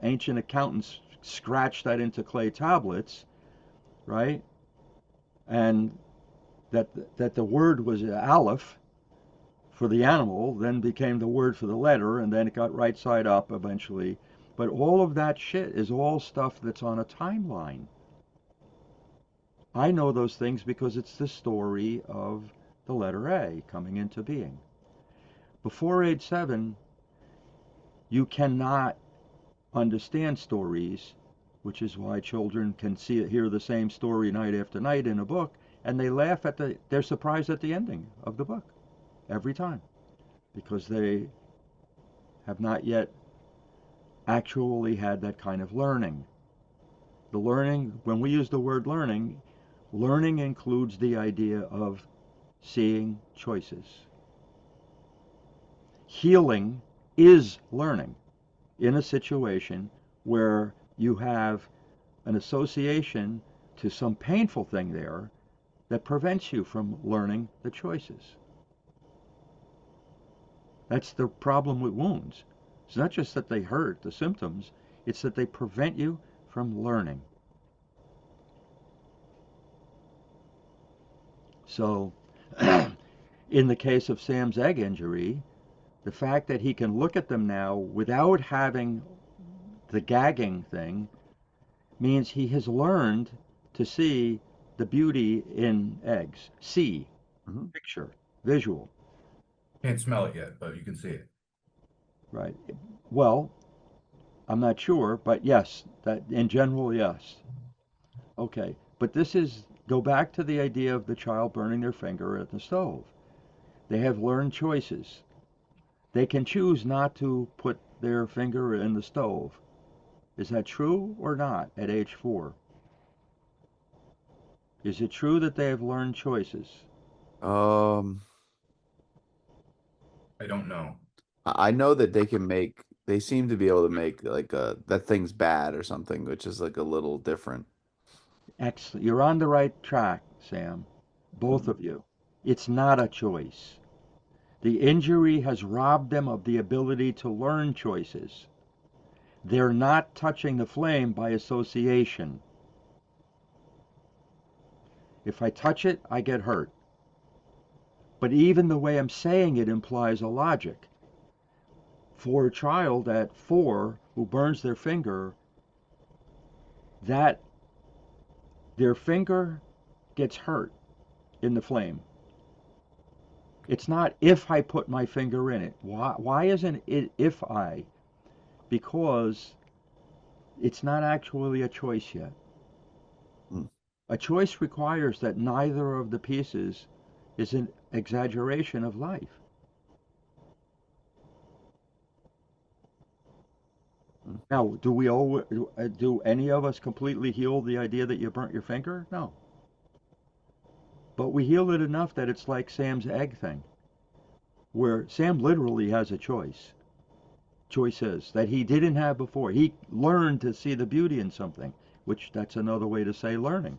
Speaker 1: ancient accountants scratched that into clay tablets, right? And that the word was aleph for the animal, then became the word for the letter, and then it got right side up eventually. But all of that shit is all stuff that's on a timeline. I know those things because it's the story of the letter A coming into being. Before age 7, you cannot understand stories, which is why children can hear the same story night after night in a book, and they're surprised at the ending of the book every time because they have not yet actually had that kind of learning. The learning, when we use the word learning, learning includes the idea of seeing choices. Healing is learning in a situation where you have an association to some painful thing there that prevents you from learning the choices. That's the problem with wounds. It's not just that they hurt, the symptoms, it's that they prevent you from learning. So, in the case of Sam's egg injury, the fact that he can look at them now without having the gagging thing means he has learned to see the beauty in eggs. See,
Speaker 2: Hmm.
Speaker 1: picture, visual,
Speaker 3: Can't smell it yet, but you can see it.
Speaker 1: right? Well, I'm not sure, but yes, that in general, yes. Okay, but go back to the idea of the child burning their finger at the stove. They have learned choices. They can choose not to put their finger in the stove. Is that true or not at age 4? Is it true that they have learned choices?
Speaker 2: Um,
Speaker 3: I don't know.
Speaker 2: I know that they can make. They seem to be able to make like that thing's bad or something, which is like a little different.
Speaker 1: Excellent. You're on the right track, Sam. Both
Speaker 2: Mm.
Speaker 1: of you. It's not a choice. The injury has robbed them of the ability to learn choices. They're not touching the flame by association. If I touch it, I get hurt. But even the way I'm saying it implies a logic. For a child at 4 who burns their finger, that Their finger gets hurt in the flame. It's not if I put my finger in it. Why isn't it if I? Because it's not actually a choice yet.
Speaker 2: Mm,
Speaker 1: A choice requires that neither of the pieces is an exaggeration of life.
Speaker 2: mm.
Speaker 1: Now, do any of us completely heal the idea that you burnt your finger? No. But we heal it enough that it's like Sam's egg thing, where Sam literally has a choices that he didn't have before. He learned to see the beauty in something, which that's another way to say learning.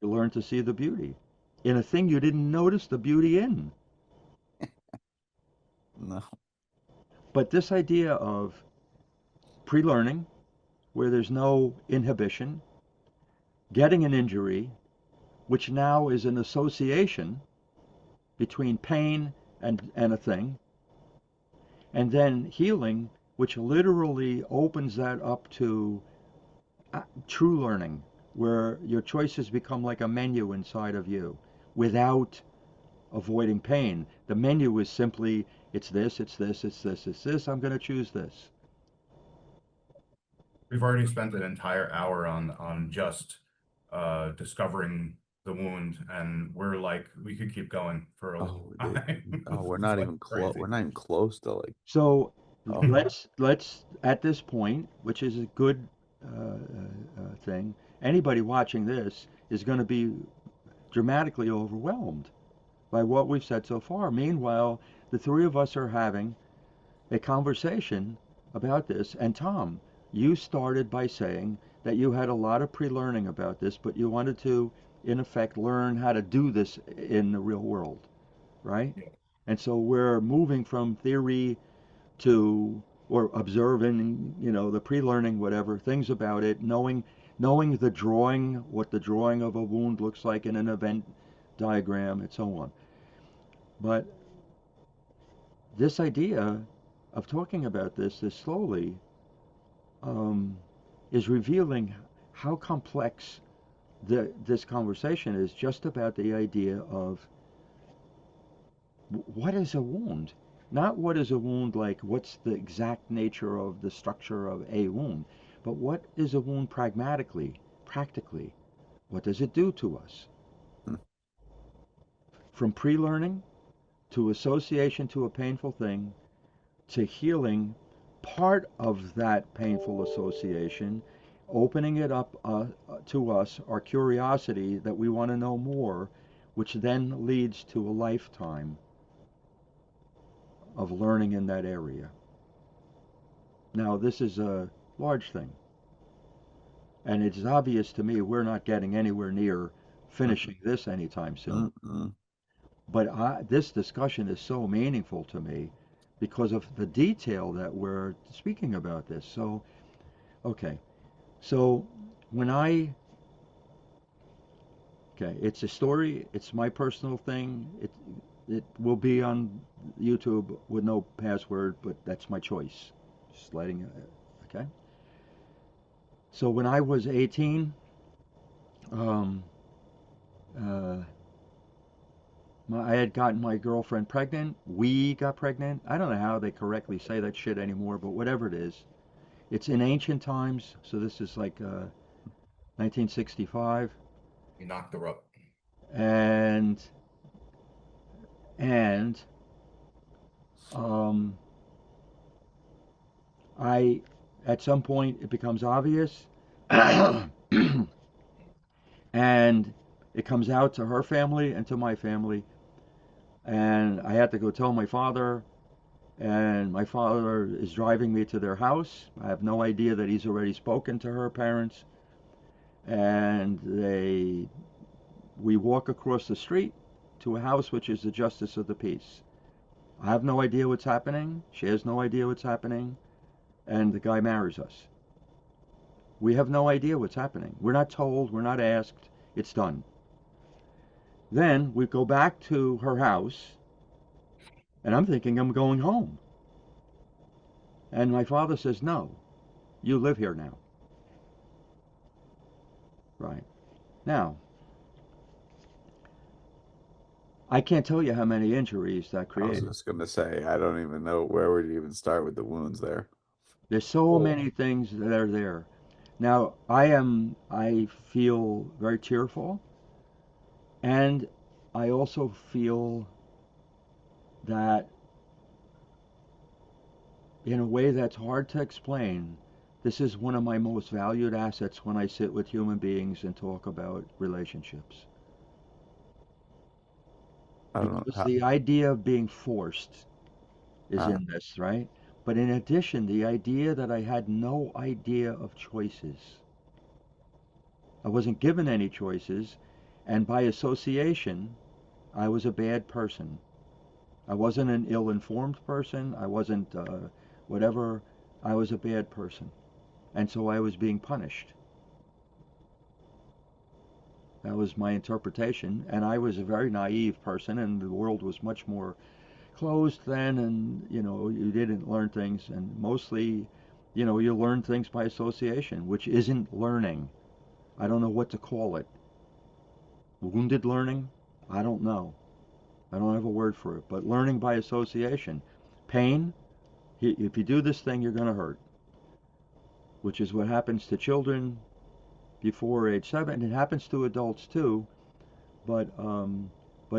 Speaker 1: You learn to see the beauty in a thing you didn't notice the beauty in.
Speaker 2: No.
Speaker 1: But this idea of pre-learning, where there's no inhibition, getting an injury, which now is an association between pain and a thing, and then healing, which literally opens that up to true learning, where your choices become like a menu inside of you without avoiding pain. The menu is simply, it's this, it's this, it's this, it's this, I'm going to choose this.
Speaker 3: We've already spent an entire hour on just discovering the wound, and we're like we could keep going for a long
Speaker 2: Oh,
Speaker 3: time.
Speaker 2: oh, we're
Speaker 3: It's
Speaker 2: not
Speaker 3: like
Speaker 2: even close. We're
Speaker 3: crazy.
Speaker 2: not even close to like.
Speaker 1: So
Speaker 2: Oh,
Speaker 1: let's at this point, which is a good thing, anybody watching this is going to be dramatically overwhelmed by what we've said so far. Meanwhile, the three of us are having a conversation about this. And Tom, you started by saying that you had a lot of pre-learning about this, but you wanted to, in effect, learn how to do this in the real world, right?
Speaker 3: Yeah.
Speaker 1: And so we're moving from theory to or observing, the pre-learning, whatever things about it, knowing the drawing, what the drawing of a wound looks like in an event diagram, and so on. But this idea of talking about this slowly um, is revealing how complex this conversation is just about the idea of what is a wound? Not what is a wound like, what's the exact nature of the structure of a wound, but what is a wound pragmatically, practically? What does it do to us?
Speaker 2: mm,
Speaker 1: From pre learning to association to a painful thing to healing part of that painful association, opening it up to us, our curiosity that we want to know more, which then leads to a lifetime of learning in that area. Now, this is a large thing, and it's obvious to me we're not getting anywhere near finishing this anytime soon.
Speaker 2: mm.
Speaker 1: But this discussion is so meaningful to me because of the detail that we're speaking about this. So, okay. So, when I, okay, it's a story, it's my personal thing. It will be on YouTube with no password, but that's my choice. Just letting you, okay? So, when I was 18, um, uh, I had gotten my girlfriend pregnant. We got pregnant. I don't know how they correctly say that shit anymore, but whatever it is. It's in ancient times, so this is like 1965,
Speaker 3: You knocked her up.
Speaker 1: and and um, I at some point it becomes obvious, and it comes out to her family and to my family, and I had to go tell my father, and my father is driving me to their house. I have no idea that he's already spoken to her parents, and we walk across the street to a house which is the justice of the peace. I have no idea what's happening. She has no idea what's happening, and the guy marries us. We have no idea what's happening. We're not told. We're not asked. It's done. Then we go back to her house, and I'm thinking I'm going home. And my father says, "No, you live here now." Right. Now, I can't tell you how many injuries that
Speaker 2: I was
Speaker 1: created.
Speaker 2: just gonna say, I don't even know where would you even start with the wounds there.
Speaker 1: There's so
Speaker 3: Well,
Speaker 1: many things that are there. Now, I feel very tearful, and I also feel that in a way that's hard to explain, this is one of my most valued assets when I sit with human beings and talk about relationships.
Speaker 2: I don't know
Speaker 1: Because
Speaker 2: how.
Speaker 1: the idea of being forced is
Speaker 2: Uh,
Speaker 1: in this, right? But in addition, the idea that I had no idea of choices. I wasn't given any choices, and by association, I was a bad person. I wasn't an ill informed person. I wasn't whatever. I was a bad person. And so I was being punished. That was my interpretation. And I was a very naive person, and the world was much more closed then. And, you didn't learn things. And mostly, you learn things by association, which isn't learning. I don't know what to call it. Wounded learning? I don't know. I don't have a word for it. But learning by association. Pain, if you do this thing, you're going to hurt, which is what happens to children before age 7. It happens to adults too, but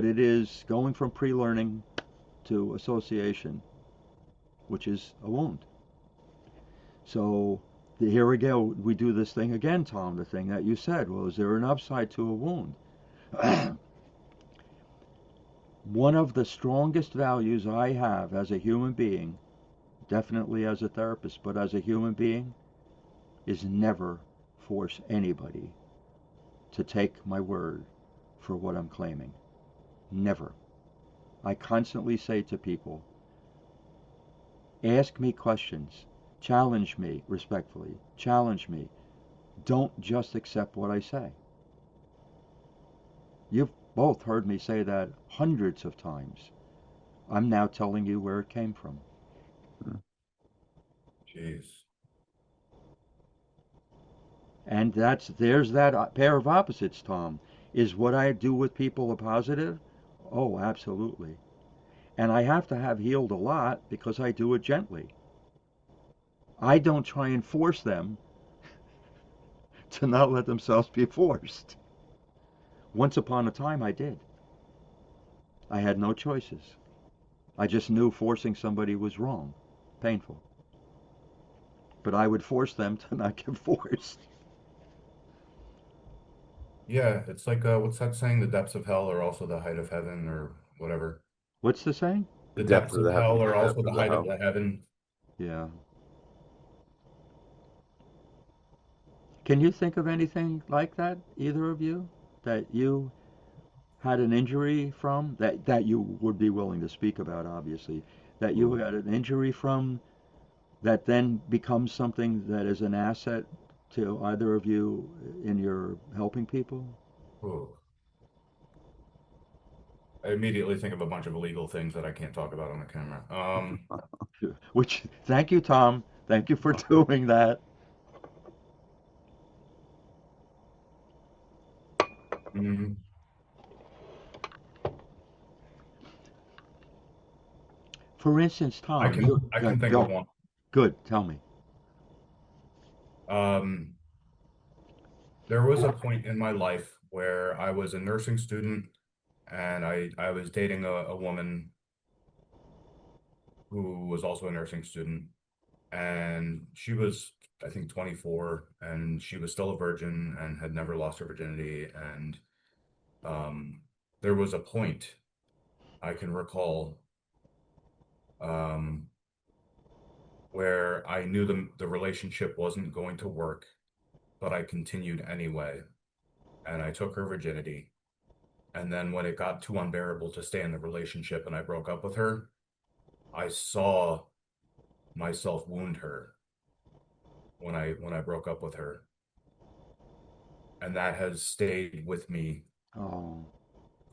Speaker 1: it is going from pre-learning to association, which is a wound. So here we go. We do this thing again, Tom. The thing that you said. Well, is there an upside to a wound? One of the strongest values I have as a human being, definitely as a therapist, but as a human being, is never force anybody to take my word for what I'm claiming. Never. I constantly say to people, ask me questions, challenge me respectfully, challenge me. Don't just accept what I say. You've both heard me say that hundreds of times. I'm now telling you where it came from.
Speaker 3: jeez.
Speaker 1: And there's that pair of opposites, Tom. Is what I do with people a positive? Oh, absolutely. And I have to have healed a lot because I do it gently. I don't try and force them to not let themselves be forced. Once upon a time, I did. I had no choices. I just knew forcing somebody was wrong, painful. But I would force them to not get forced.
Speaker 3: Yeah, it's like what's that saying? The depths of hell are also the height of heaven, or whatever.
Speaker 1: What's the saying?
Speaker 3: The depths of hell
Speaker 2: The
Speaker 3: are also
Speaker 2: depth
Speaker 3: the
Speaker 2: of the
Speaker 3: height of
Speaker 2: hell.
Speaker 3: the heaven.
Speaker 1: Yeah. Can you think of anything like that, either of you, that you had an injury from, that you would be willing to speak about, obviously, that you
Speaker 3: Ooh,
Speaker 1: had an injury from that then becomes something that is an asset to either of you in your helping people?
Speaker 3: ooh. I immediately think of a bunch of illegal things that I can't talk about on the camera.
Speaker 1: Which, thank you, Tom. Thank you for doing that.
Speaker 3: mm,
Speaker 1: For instance,
Speaker 3: I
Speaker 1: Tom,
Speaker 3: can I can think of
Speaker 1: go.
Speaker 3: one.
Speaker 1: Good. Tell me.
Speaker 3: Um, there was a point in my life where I was a nursing student and I was dating a woman who was also a nursing student, and she was, I think, 24, and she was still a virgin and had never lost her virginity. And um, there was a point I can recall um, where I knew the relationship wasn't going to work, but I continued anyway, and I took her virginity. And then when it got too unbearable to stay in the relationship and I broke up with her, I saw myself wound her when I broke up with her. And that has stayed with me
Speaker 1: Oh,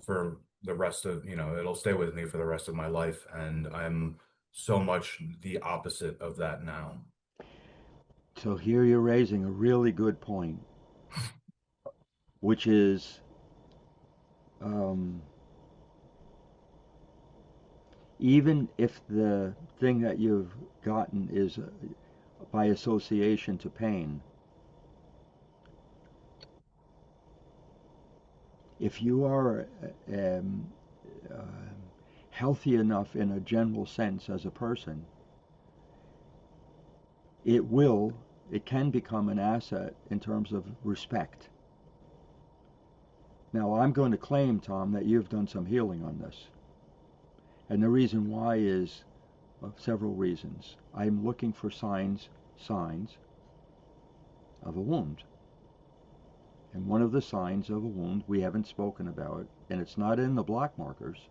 Speaker 3: for the rest of, it'll stay with me for the rest of my life. And I'm so much the opposite of that now.
Speaker 1: so here you're raising a really good point. which is um, even if the thing that you've gotten is by association to pain, if you are um, uh, healthy enough in a general sense as a person, it will, it can become an asset in terms of respect. Now, I'm going to claim, Tom, that you've done some healing on this. And the reason why is several reasons. I'm looking for signs of a wound. And one of the signs of a wound we haven't spoken about, and it's not in the block markers,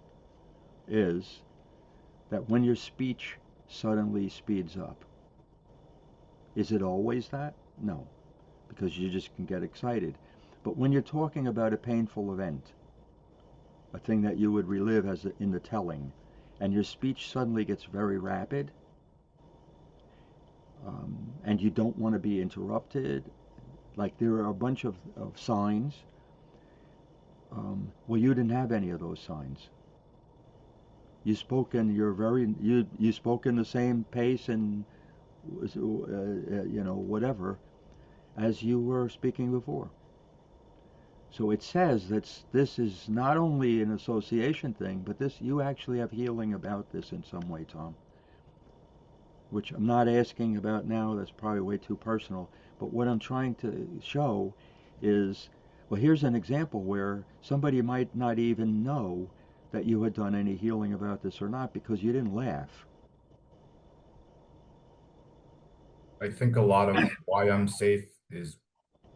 Speaker 1: is that when your speech suddenly speeds up. Is it always that? No, because you just can get excited. But when you're talking about a painful event, a thing that you would relive as in the telling, and your speech suddenly gets very rapid, and you don't want to be interrupted, like there are a bunch of signs. Well, you didn't have any of those signs. You spoke in your very you spoke in the same pace and whatever as you were speaking before. So it says that this is not only an association thing, but this you actually have healing about this in some way, Tom. Which I'm not asking about now. That's probably way too personal. But what I'm trying to show is, well, here's an example where somebody might not even know that you had done any healing about this or not because you didn't laugh.
Speaker 3: I think a lot of why I'm safe is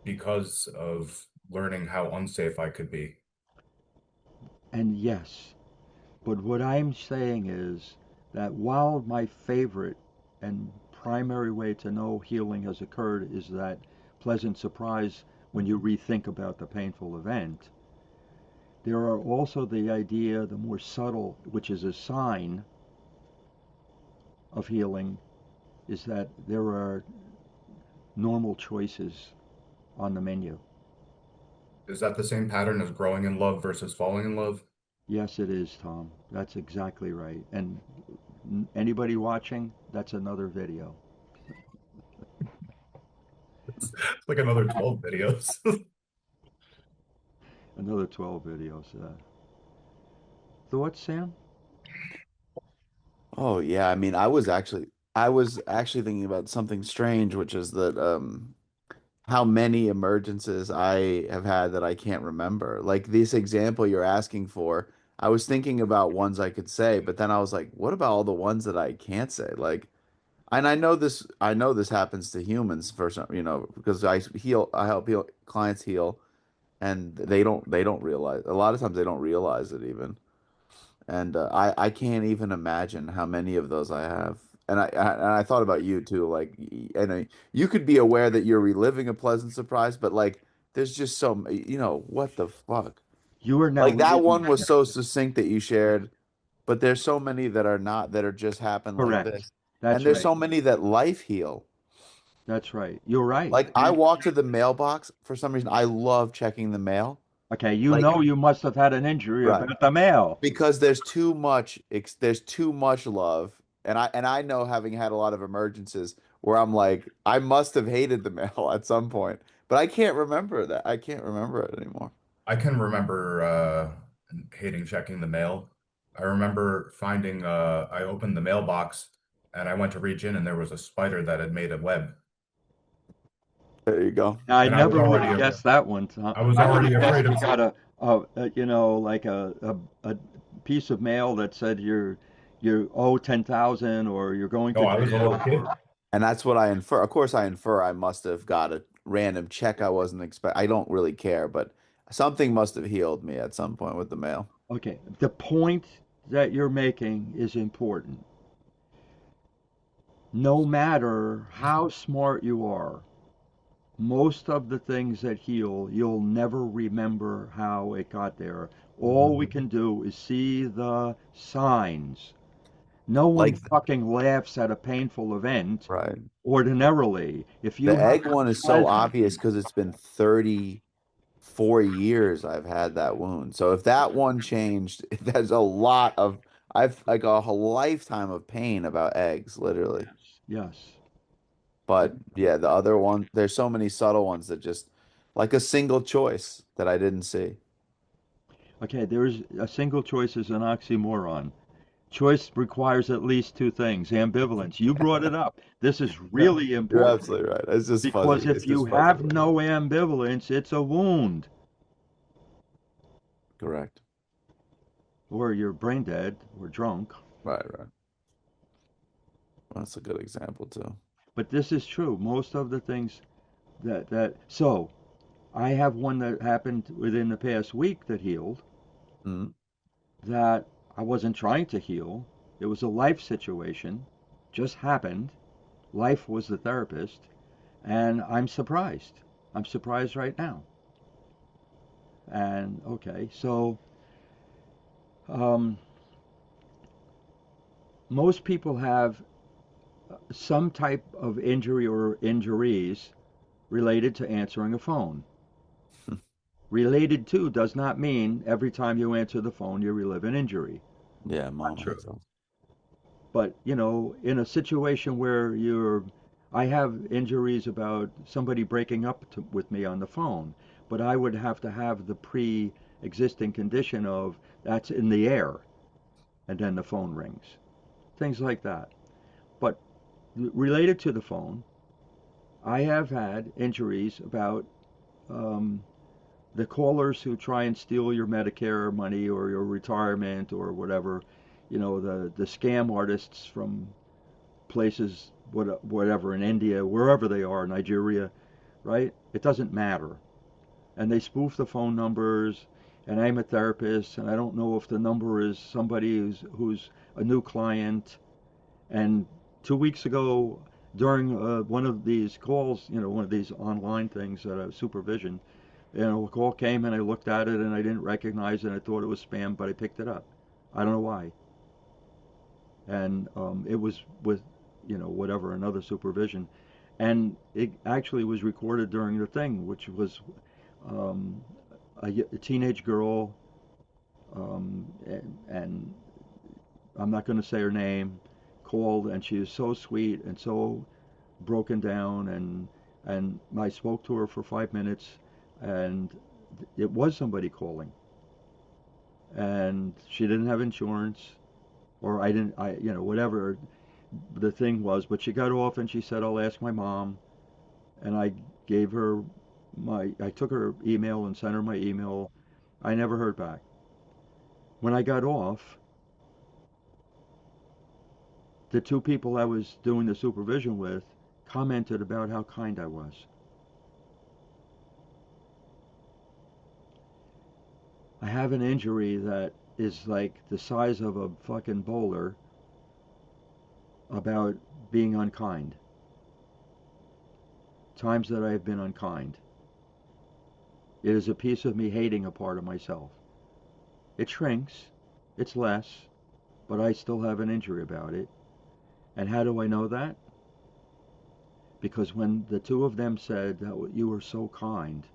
Speaker 3: because of learning how unsafe I could be.
Speaker 1: And yes, but what I'm saying is that while my favorite and primary way to know healing has occurred is that pleasant surprise when you rethink about the painful event, there are also the idea, the more subtle, which is a sign of healing, is that there are normal choices on the menu.
Speaker 3: Is that the same pattern as growing in love versus falling in love?
Speaker 1: Yes, it is, Tom. That's exactly right. And anybody watching, that's another video.
Speaker 3: It's like another 12 videos.
Speaker 1: Another 12 videos. Thoughts, Sam?
Speaker 2: Oh yeah, I mean, I was actually thinking about something strange, which is that how many emergences I have had that I can't remember. Like this example you're asking for, I was thinking about ones I could say, but then I was like, what about all the ones that I can't say? Like, and I know this happens to humans for some, because I help heal clients heal, and they don't realize, a lot of times they don't realize it even. And I can't even imagine how many of those I have. And I thought about you too. Like, you could be aware that you're reliving a pleasant surprise, but like, there's just so what the fuck?
Speaker 1: You are now
Speaker 2: Like that
Speaker 1: reliving.
Speaker 2: one was so succinct that you shared, but there's so many that are not, that are just happen like
Speaker 1: Correct.
Speaker 2: this, and
Speaker 1: That's
Speaker 2: there's
Speaker 1: right.
Speaker 2: so many that life heal.
Speaker 1: That's right. You're right.
Speaker 2: Like I walk to the mailbox for some reason. I love checking the mail.
Speaker 1: Okay, you
Speaker 2: Like
Speaker 1: know you must have had an injury
Speaker 2: right.
Speaker 1: about the mail.
Speaker 2: Because there's too much love, and I know, having had a lot of emergencies, where I'm like, I must have hated the mail at some point, but I can't remember it anymore.
Speaker 3: I can remember hating checking the mail. I remember finding I opened the mailbox and I went to reach in and there was a spider that had made a web.
Speaker 2: There you go.
Speaker 1: Now, I
Speaker 3: And I was
Speaker 1: never would
Speaker 3: already
Speaker 1: have guessed that one, Tom.
Speaker 3: I was
Speaker 1: I would
Speaker 3: already
Speaker 1: have guessed
Speaker 3: afraid
Speaker 1: you
Speaker 3: of
Speaker 1: got like a piece of mail that said you owe 10,000 or you're going
Speaker 3: oh,
Speaker 1: to
Speaker 3: I was a little
Speaker 1: jail.
Speaker 3: kid.
Speaker 2: And that's what I infer. Of course, I infer I must have got a random check I wasn't expect. I don't really care, but something must have healed me at some point with the mail.
Speaker 1: Okay, the point that you're making is important. No matter how smart you are, most of the things that heal, you'll never remember how it got there. All we can do is see the signs. No one
Speaker 2: Like,
Speaker 1: fucking laughs at a painful event
Speaker 2: right.
Speaker 1: ordinarily. If you
Speaker 2: The
Speaker 1: have
Speaker 2: egg one
Speaker 1: a
Speaker 2: is so
Speaker 1: pleasant,
Speaker 2: obvious because it's been 30 4 years I've had that wound. So if that one changed, there's a lot of I've like a lifetime of pain about eggs, literally.
Speaker 1: Yes. Yes.
Speaker 2: But yeah, the other one, there's so many subtle ones that just like a single choice that I didn't see.
Speaker 1: Okay, there's a single choice is an oxymoron. Choice requires at least two things. Ambivalence. You brought it up. This is
Speaker 2: No,
Speaker 1: really
Speaker 2: you're
Speaker 1: important
Speaker 2: absolutely right. It's just fuzzy.
Speaker 1: because if
Speaker 2: It's
Speaker 1: you
Speaker 2: just fuzzy
Speaker 1: have
Speaker 2: wording.
Speaker 1: no ambivalence, it's a wound,
Speaker 2: Correct.
Speaker 1: or you're brain dead or drunk.
Speaker 2: Right, right. That's a good example too.
Speaker 1: But this is true. Most of the things so I have one that happened within the past week that healed
Speaker 2: Mm,
Speaker 1: that I wasn't trying to heal. It was a life situation, just happened. Life was the therapist, and I'm surprised. I'm surprised right now. And okay, so um, most people have some type of injury or injuries related to answering a phone. Related to does not mean every time you answer the phone you relive an injury.
Speaker 2: yeah,
Speaker 1: Not
Speaker 2: mom
Speaker 1: true.
Speaker 2: has those.
Speaker 1: But, in a situation where I have injuries about somebody breaking up with me on the phone, but I would have to have the pre existing condition of that's in the air and then the phone rings. Things like that. But related to the phone, I have had injuries about um, the callers who try and steal your Medicare money or your retirement or whatever, the scam artists from places, whatever, in India, wherever they are, Nigeria, right? It doesn't matter. And they spoof the phone numbers, and I'm a therapist, and I don't know if the number is somebody who's a new client. And 2 weeks ago, during one of these calls, one of these online things that I was supervision, a call came and I looked at it and I didn't recognize it and I thought it was spam, but I picked it up. I don't know why. And it was with, whatever, another supervision. And it actually was recorded during the thing, which was um, a teenage girl, and I'm not going to say her name, called, and she is so sweet and so broken down, and I spoke to her for 5 minutes, and it was somebody calling, and she didn't have insurance, or I didn't, whatever the thing was, but she got off and she said, I'll ask my mom, and I gave her I took her email and sent her my email. I never heard back. When I got off, the two people I was doing the supervision with commented about how kind I was. I have an injury that is like the size of a fucking boulder about being unkind. Times that I have been unkind. It is a piece of me hating a part of myself. It shrinks, it's less, but I still have an injury about it. And how do I know that? Because when the two of them said that you were so kind,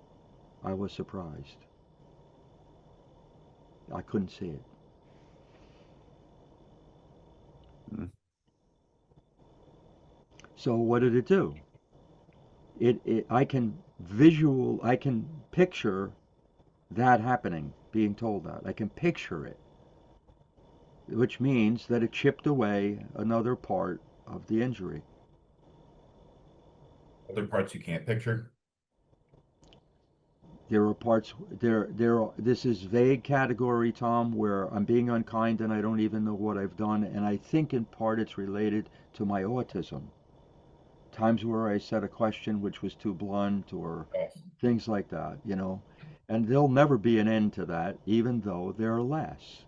Speaker 1: I was surprised. I couldn't see it.
Speaker 2: Mm,
Speaker 1: So what did it do? I can picture that happening, being told that. I can picture it, which means that it chipped away another part of the injury.
Speaker 3: Other parts you can't picture.
Speaker 1: There are parts this is vague category, Tom, where I'm being unkind and I don't even know what I've done, and I think in part it's related to my autism. Times where I said a question which was too blunt or
Speaker 3: Oh,
Speaker 1: things like that. And there'll never be an end to that, even though there are less.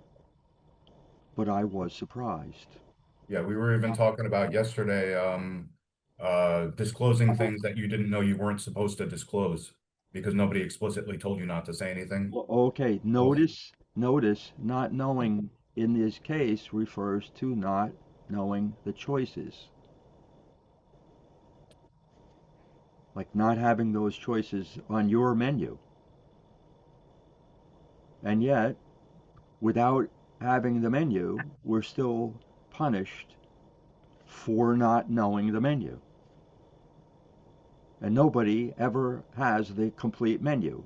Speaker 1: But I was surprised.
Speaker 3: yeah, we were even talking about yesterday, disclosing things that you didn't know you weren't supposed to disclose because nobody explicitly told you not to say anything.
Speaker 1: Okay,
Speaker 3: Oh,
Speaker 1: notice, not knowing in this case refers to not knowing the choices. Like not having those choices on your menu. And yet, without having the menu, we're still punished for not knowing the menu. And nobody ever has the complete menu.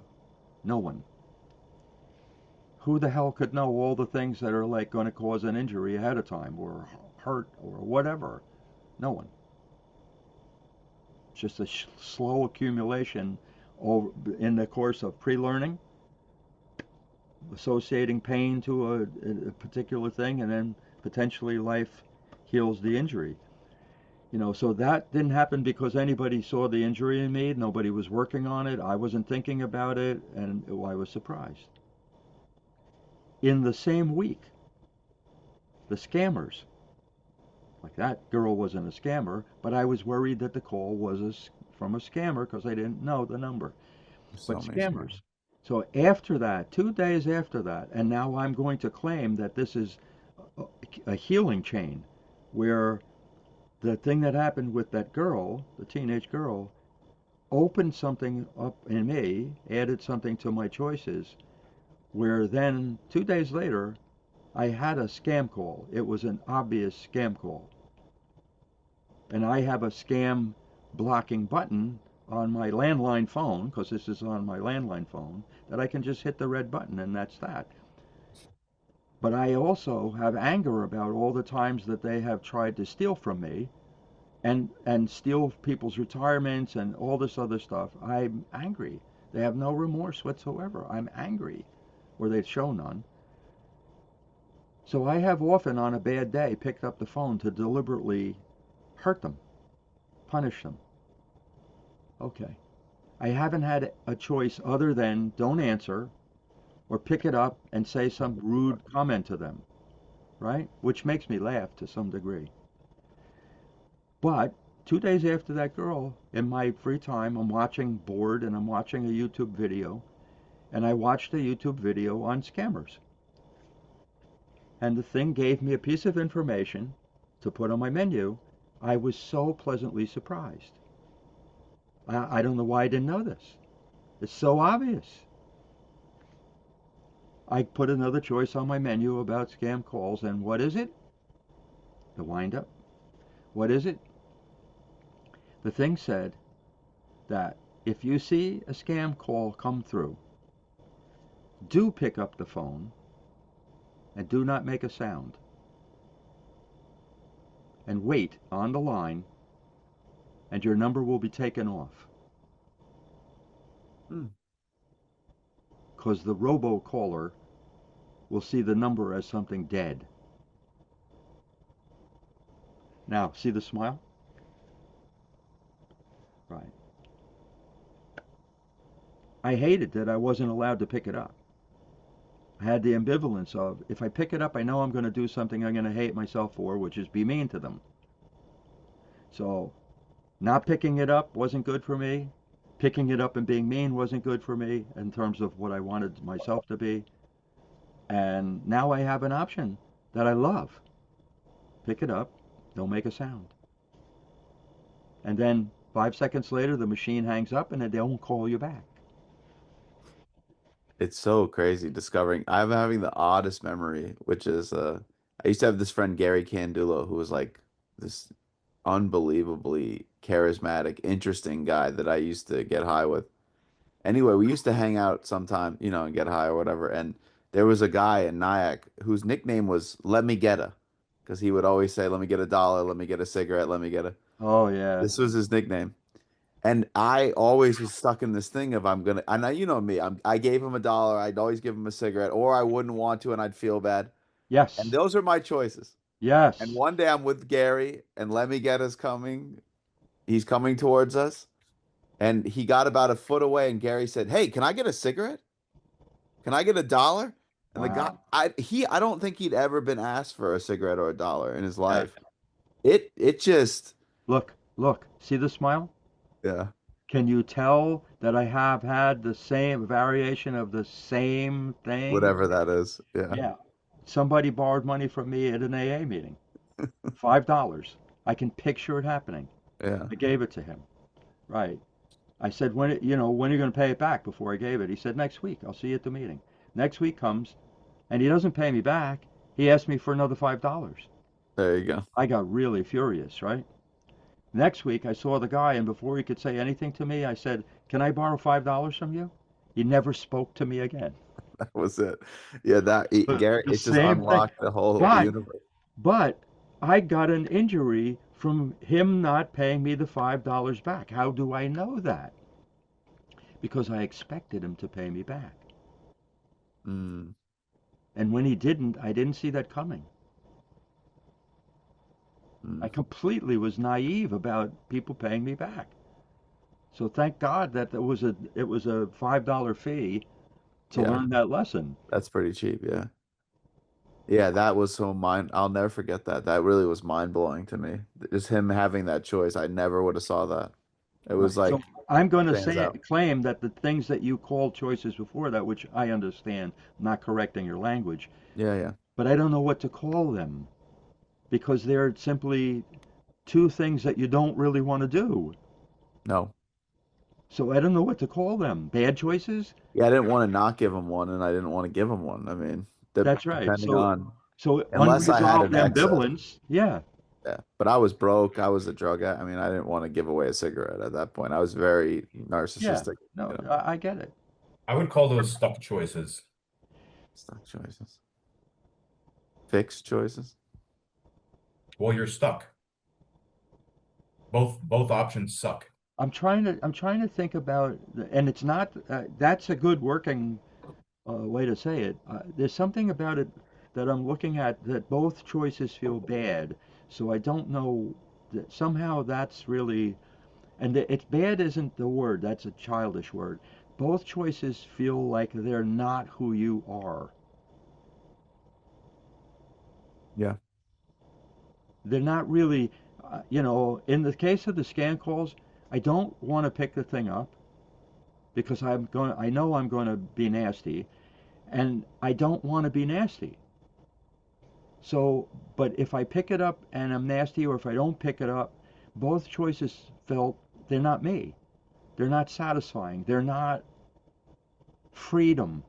Speaker 1: No one. Who the hell could know all the things that are like going to cause an injury ahead of time or hurt or whatever? No one. It's just a slow accumulation over, in the course of pre-learning, associating pain to a particular thing, and then potentially life heals the injury. So that didn't happen because anybody saw the injury in me. Nobody was working on it. I wasn't thinking about it, and I was surprised. In the same week, the scammers, like that girl wasn't a scammer, but I was worried that the call was from a scammer because I didn't know the number. But
Speaker 2: So many scams.
Speaker 1: scammers. So after that, 2 days after that, and now I'm going to claim that this is a, a healing chain where the thing that happened with that girl, the teenage girl, opened something up in me, added something to my choices, where then 2 days later, I had a scam call. It was an obvious scam call. And I have a scam blocking button on my landline phone, because this is on my landline phone, that I can just hit the red button and that's that. But I also have anger about all the times that they have tried to steal from me and steal people's retirements and all this other stuff. I'm angry. They have no remorse whatsoever. I'm angry, or they show none. So I have often on a bad day picked up the phone to deliberately hurt them, punish them. Okay. I haven't had a choice other than don't answer or pick it up and say some rude comment to them, right? Which makes me laugh to some degree. But 2 days after that girl, in my free time, I'm watching bored and I'm watching a YouTube video, and I watched a YouTube video on scammers. And the thing gave me a piece of information to put on my menu. I was so pleasantly surprised. I don't know why I didn't know this. It's so obvious. I put another choice on my menu about scam calls, and what is it? The wind up. What is it? The thing said that if you see a scam call come through, do pick up the phone and do not make a sound and wait on the line, and your number will be taken off
Speaker 2: Hmm.
Speaker 1: because the robocaller will see the number as something dead. Now, see the smile? Right. I hated that I wasn't allowed to pick it up. I had the ambivalence of if I pick it up, I know I'm going to do something I'm going to hate myself for, which is be mean to them. So, not picking it up wasn't good for me. Picking it up and being mean wasn't good for me in terms of what I wanted myself to be. And now I have an option that I love. Pick it up, don't make a sound. And then 5 seconds later, the machine hangs up and they don't call you back.
Speaker 2: It's so crazy discovering. I'm having the oddest memory, which is I used to have this friend Gary Candulo who was like this unbelievably charismatic, interesting guy that I used to get high with. Anyway, we used to hang out sometime, and get high or whatever. And there was a guy in Nyack whose nickname was Let Me Get A, because he would always say, "Let me get $1, let me get a cigarette, let me get a."
Speaker 1: Oh, yeah.
Speaker 2: This was his nickname. And I always was stuck in this thing of I'm gonna, and you know me, I gave him $1, I'd always give him a cigarette, or I wouldn't want to and I'd feel bad. And
Speaker 1: Yes.
Speaker 2: those are my choices. And
Speaker 1: Yes.
Speaker 2: one day I'm with Gary and Let Me Get Us coming. He's coming towards us. And he got about a foot away, and Gary said, "Hey, can I get a cigarette? Can I get $1?" And the guy,
Speaker 1: Wow.
Speaker 2: I don't think he'd ever been asked for a cigarette or $1 in his
Speaker 1: Yeah.
Speaker 2: life. It just,
Speaker 1: Look, look. See the smile?
Speaker 2: yeah,
Speaker 1: Can you tell that I have had the same variation of the same thing?
Speaker 2: whatever that is. Yeah,
Speaker 1: Yeah. Somebody borrowed money from me at an AA meeting. $5. I can picture it happening.
Speaker 2: yeah.
Speaker 1: I gave it to him. Right. I said, when are you going to pay it back before I gave it? He said, next week. I'll see you at the meeting. Next week comes, and he doesn't pay me back. He asks me for another $5.
Speaker 2: There you go.
Speaker 1: I got really furious, right? Next week, I saw the guy, and before he could say anything to me, I said, "Can I borrow $5 from you?" He never spoke to me again.
Speaker 2: That was it. Yeah, Gary,
Speaker 1: The
Speaker 2: it just
Speaker 1: same thing.
Speaker 2: unlocked the whole
Speaker 1: But,
Speaker 2: universe.
Speaker 1: but I got an injury from him not paying me the $5 back. How do I know that? Because I expected him to pay me back.
Speaker 2: Mm,
Speaker 1: And when he didn't, I didn't see that coming. I
Speaker 2: mm.
Speaker 1: completely was naive about people paying me back. So thank God that it was a $5 fee to
Speaker 2: Yeah,
Speaker 1: learn that lesson.
Speaker 2: that's pretty cheap. Yeah. Yeah, that was so mind. I'll never forget that. That really was mind blowing to me. Just him having that choice. I never would have saw that. It was
Speaker 1: Right. So
Speaker 2: like
Speaker 1: I'm going to
Speaker 2: stands
Speaker 1: say
Speaker 2: out.
Speaker 1: claim that the things that you called choices before that, which I understand, not correcting your language,
Speaker 2: Yeah, yeah.
Speaker 1: but I don't know what to call them because they're simply two things that you don't really want to do.
Speaker 2: No.
Speaker 1: So I don't know what to call them. Bad choices?
Speaker 2: Yeah, I didn't want to not give him one, and I didn't want to give him one. I mean,
Speaker 1: That's right.
Speaker 2: depending
Speaker 1: So
Speaker 2: on
Speaker 1: so
Speaker 2: unless I had
Speaker 1: unresolved
Speaker 2: an excess.
Speaker 1: ambivalence, yeah.
Speaker 2: Yeah, but I was broke. I was a drug addict. I mean, I didn't want to give away a cigarette at that point. I was very
Speaker 1: Yeah.
Speaker 2: narcissistic,
Speaker 1: No,
Speaker 2: you know.
Speaker 1: I get it.
Speaker 3: I would call those stuck choices.
Speaker 2: Stock choices, fixed choices.
Speaker 3: Well, you're stuck. Both options suck.
Speaker 1: I'm trying to think about, and it's not, that's a good working way to say it. There's something about it that I'm looking at that both choices feel bad. So I don't know that somehow that's really, and it's bad isn't the word, that's a childish word. Both choices feel like they're not who you are.
Speaker 2: Yeah,
Speaker 1: They're not really, in the case of the scan calls, I don't want to pick the thing up because I know I'm going to be nasty, and I don't want to be nasty. So, but if I pick it up and I'm nasty, or if I don't pick it up, both choices felt they're not me. They're not satisfying. They're not freedom.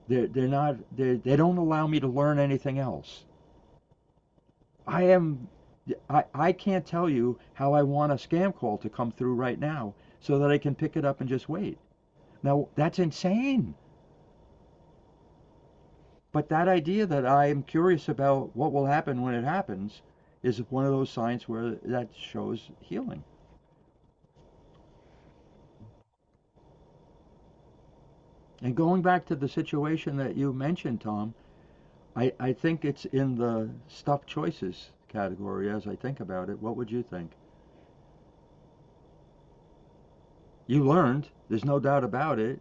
Speaker 1: They're not. They don't allow me to learn anything else. I am. I can't tell you how I want a scam call to come through right now so that I can pick it up and just wait. Now that's insane. But that idea that I am curious about what will happen when it happens is one of those signs where that shows healing. And going back to the situation that you mentioned, Tom, I think it's in the stuck choices category as I think about it. What would you think? You learned, there's no doubt about it.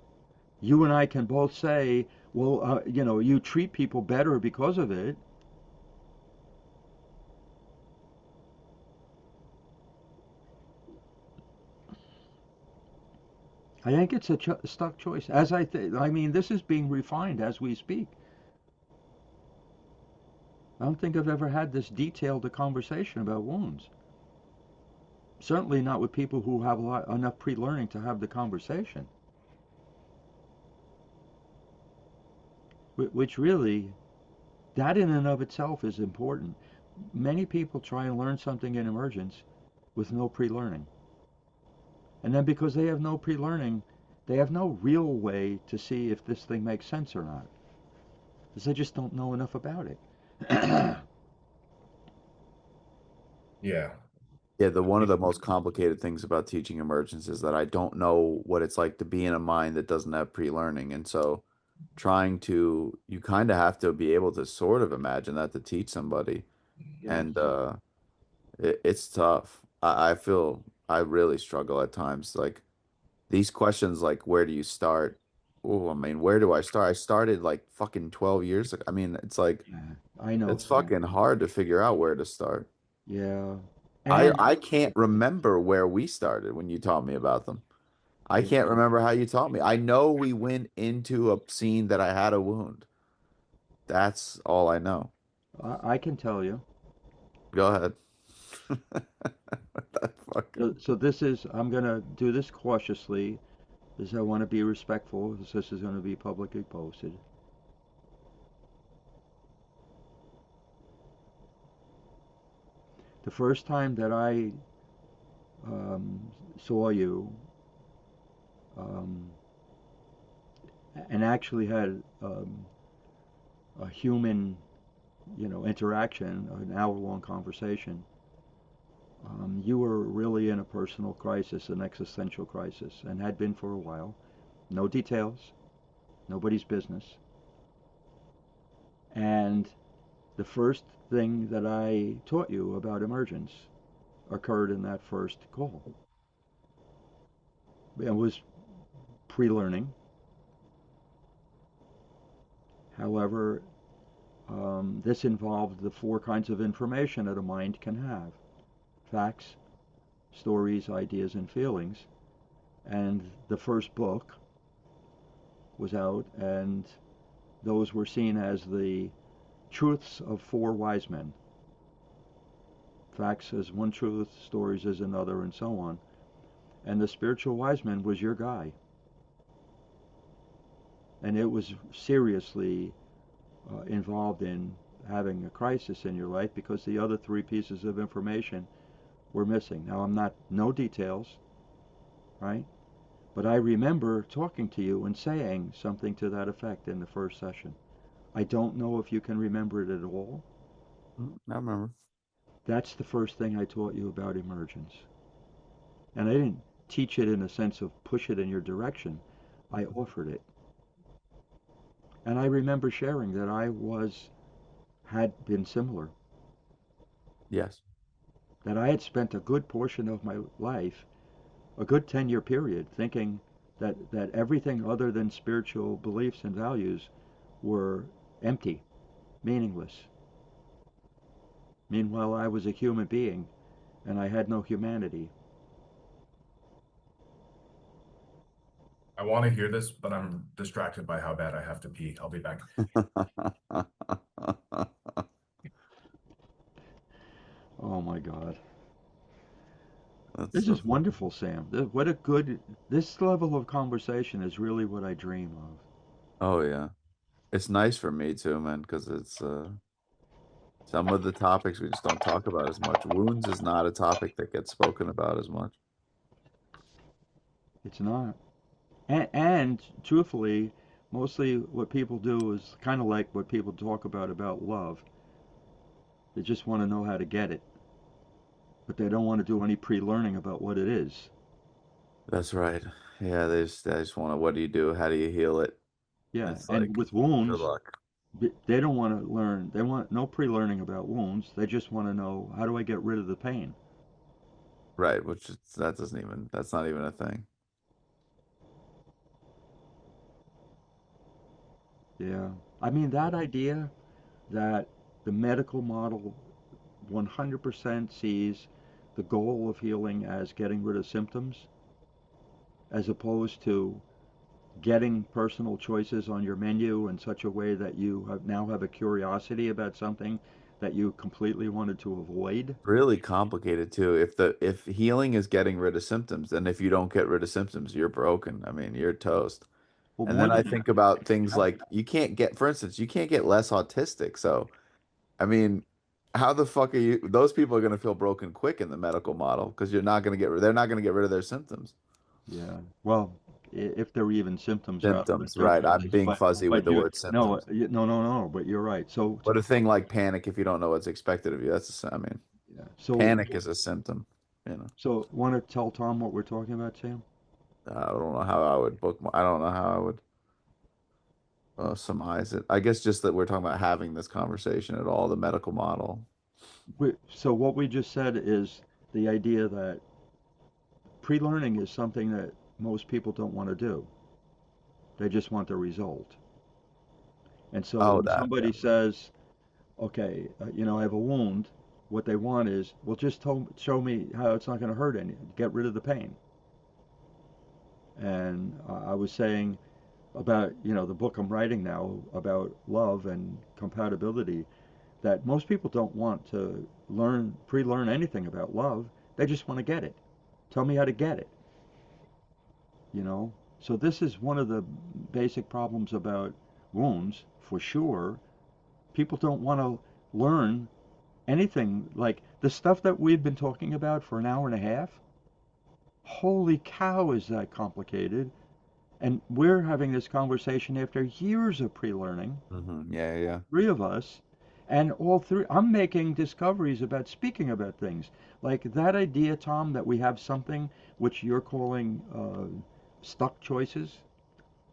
Speaker 1: You and I can both say, well, you treat people better because of it. I think it's a stuck choice. I mean, this is being refined as we speak. I don't think I've ever had this detailed a conversation about wounds. Certainly not with people who have enough pre-learning to have the conversation. Which really, that in and of itself is important. Many people try and learn something in emergence with no pre-learning. And then because they have no pre-learning, they have no real way to see if this thing makes sense or not. Because they just don't know enough about it.
Speaker 3: Yeah.
Speaker 2: yeah. The one of the most complicated things about teaching emergence is that I don't know what it's like to be in a mind that doesn't have pre-learning, and so you kind of have to be able to sort of imagine that to teach somebody,
Speaker 1: Yes.
Speaker 2: and it's tough. I feel I really struggle at times. Like these questions, like where do you start? Oh, I mean, where do I start? I started like fucking 12 years ago. I mean, it's like
Speaker 1: Yeah, I know,
Speaker 2: it's
Speaker 1: Tom.
Speaker 2: fucking hard to figure out where to start.
Speaker 1: Yeah.
Speaker 2: I
Speaker 1: And
Speaker 2: I can't remember where we started when you taught me about them. I
Speaker 1: yeah,
Speaker 2: can't remember how you taught me. I know we went into a scene that I had a wound. That's all I know.
Speaker 1: I can tell you.
Speaker 2: Go ahead. That
Speaker 1: So,
Speaker 2: fucking
Speaker 1: so this is, I'm going to do this cautiously. is I want to be respectful, because this is going to be publicly posted. The first time that I um, saw you um, and actually had a human, interaction, an hour-long conversation, you were really in a personal crisis, an existential crisis, and had been for a while. No details, nobody's business. And the first thing that I taught you about emergence occurred in that first call. It was pre-learning. However, this involved the four kinds of information that a mind can have: facts, stories, ideas, and feelings. And the first book was out, and those were seen as the truths of four wise men. Facts as one truth, stories as another, and so on. And the spiritual wise man was your guy. And it was seriously involved in having a crisis in your life because the other three pieces of information were missing. Now, I'm not, no details, right? But I remember talking to you and saying something to that effect in the first session. I don't know if you can remember it at all.
Speaker 2: I remember.
Speaker 1: That's the first thing I taught you about emergence. And I didn't teach it in a sense of push it in your direction. I offered it. And I remember sharing that had been similar,
Speaker 2: Yes.
Speaker 1: that I had spent a good portion of my life, a good 10-year period, thinking that everything other than spiritual beliefs and values were empty, meaningless. Meanwhile, I was a human being and I had no humanity.
Speaker 3: I want to hear this, but I'm distracted by how bad I have to pee. I'll be back.
Speaker 1: Oh my God.
Speaker 2: That's
Speaker 1: This
Speaker 2: so
Speaker 1: is
Speaker 2: funny.
Speaker 1: wonderful, Sam. What a good, this level of conversation is really what I dream of.
Speaker 2: Oh yeah. It's nice for me too, man, because it's some of the topics we just don't talk about as much. Wounds is not a topic that gets spoken about as much.
Speaker 1: It's not. And truthfully, mostly what people do is kind of like what people talk about love. They just want to know how to get it, but they don't want to do any pre-learning about what it is.
Speaker 2: That's right. Yeah, they just want to, what do you do? How do you heal it?
Speaker 1: Yeah,
Speaker 2: It's
Speaker 1: and
Speaker 2: like,
Speaker 1: with
Speaker 2: good
Speaker 1: wounds,
Speaker 2: luck.
Speaker 1: they don't want to learn. They want no pre-learning about wounds. They just want to know, how do I get rid of the pain?
Speaker 2: Right, which is, that's not even a thing.
Speaker 1: Yeah. I mean, that idea that the medical model 100% sees the goal of healing as getting rid of symptoms as opposed to getting personal choices on your menu in such a way that you now have a curiosity about something that you completely wanted to avoid.
Speaker 2: Really complicated too. If healing is getting rid of symptoms, then if you don't get rid of symptoms, you're broken. I mean, you're toast.
Speaker 1: Well,
Speaker 2: And
Speaker 1: more
Speaker 2: then I
Speaker 1: than
Speaker 2: think about things
Speaker 1: that,
Speaker 2: like you can't get, for instance, you can't get less autistic. So, I mean, how the fuck are you? Those people are going to feel broken quick in the medical model because they're not going to get rid of their symptoms.
Speaker 1: yeah. Well, if there are even symptoms rather than
Speaker 2: Symptoms, right? I'm
Speaker 1: surfaces,
Speaker 2: being fuzzy with
Speaker 1: but
Speaker 2: the
Speaker 1: you
Speaker 2: word
Speaker 1: no,
Speaker 2: symptoms.
Speaker 1: no, no, no. But you're right.
Speaker 2: But a thing like panic, if you don't know what's expected of you, I mean,
Speaker 1: Yeah. So
Speaker 2: panic is a symptom, you know.
Speaker 1: want to tell Tom what we're talking about, Sam?
Speaker 2: I don't know how I would I don't know how I would surmise it. I guess just that we're talking about having this conversation at all, the medical model.
Speaker 1: So what we just said is the idea that pre-learning is something that most people don't want to do. They just want the result. And so
Speaker 2: Oh,
Speaker 1: when
Speaker 2: that, yeah.
Speaker 1: somebody says, okay, I have a wound, what they want is, well, just show me how it's not going to hurt any, get rid of the pain. And I was saying about, the book I'm writing now about love and compatibility, that most people don't want to pre-learn anything about love. They just want to get it. Tell me how to get it, you know? So this is one of the basic problems about wounds, for sure. People don't want to learn anything like the stuff that we've been talking about for an hour and a half. Holy cow, is that complicated? And we're having this conversation after years of pre-learning,
Speaker 2: Yeah, yeah.
Speaker 1: three of us, and all three, I'm making discoveries about speaking about things. Like that idea, Tom, that we have something which you're calling stuck choices,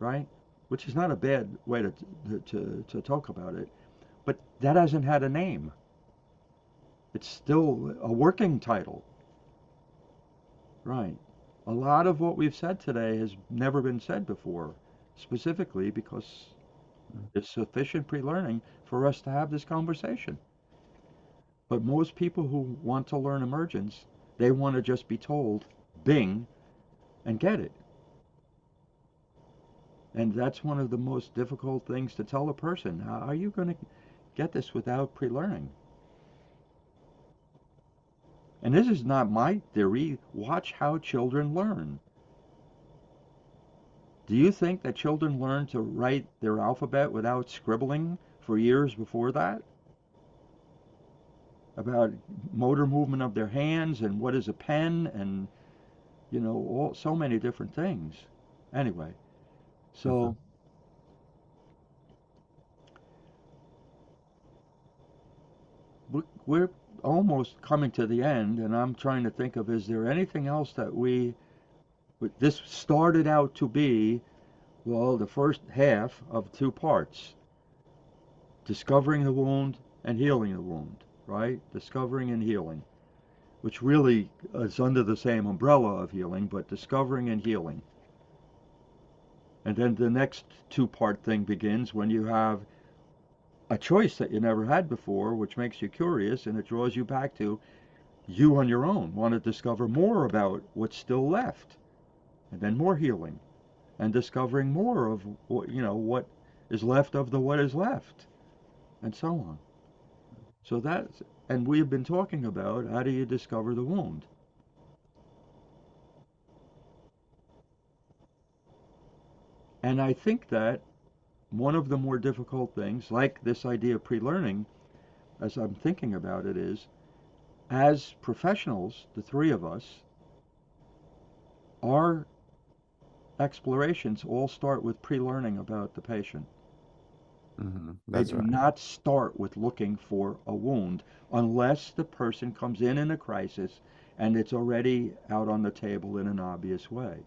Speaker 1: right? Which is not a bad way to talk about it, but that hasn't had a name. It's still a working title, right? A lot of what we've said today has never been said before, specifically because
Speaker 2: Mm.
Speaker 1: there's sufficient pre-learning for us to have this conversation. But most people who want to learn emergence, they want to just be told, Bing, and get it. And that's one of the most difficult things to tell a person. How are you going to get this without pre-learning? And this is not my theory. Watch how children learn. Do you think that children learn to write their alphabet without scribbling for years before that? About motor movement of their hands and what is a pen and so many different things. Anyway, so we're almost coming to the end, and I'm trying to think of, is there anything else that this started out to be, well, the first half of two parts, discovering the wound and healing the wound, right? Discovering and healing, which really is under the same umbrella of healing, but discovering and healing. And then the next two-part thing begins when you have a choice that you never had before, which makes you curious and it draws you back to you on your own want to discover more about what's still left, and then more healing and discovering more of what is left of the what is left, and so on. So that's, and we've been talking about how do you discover the wound. And I think that one of the more difficult things, like this idea of pre-learning, as I'm thinking about it, is as professionals, the three of us, our explorations all start with pre-learning about the patient. They
Speaker 2: That's
Speaker 1: do
Speaker 2: right.
Speaker 1: not start with looking for a wound unless the person comes in a crisis and it's already out on the table in an obvious way.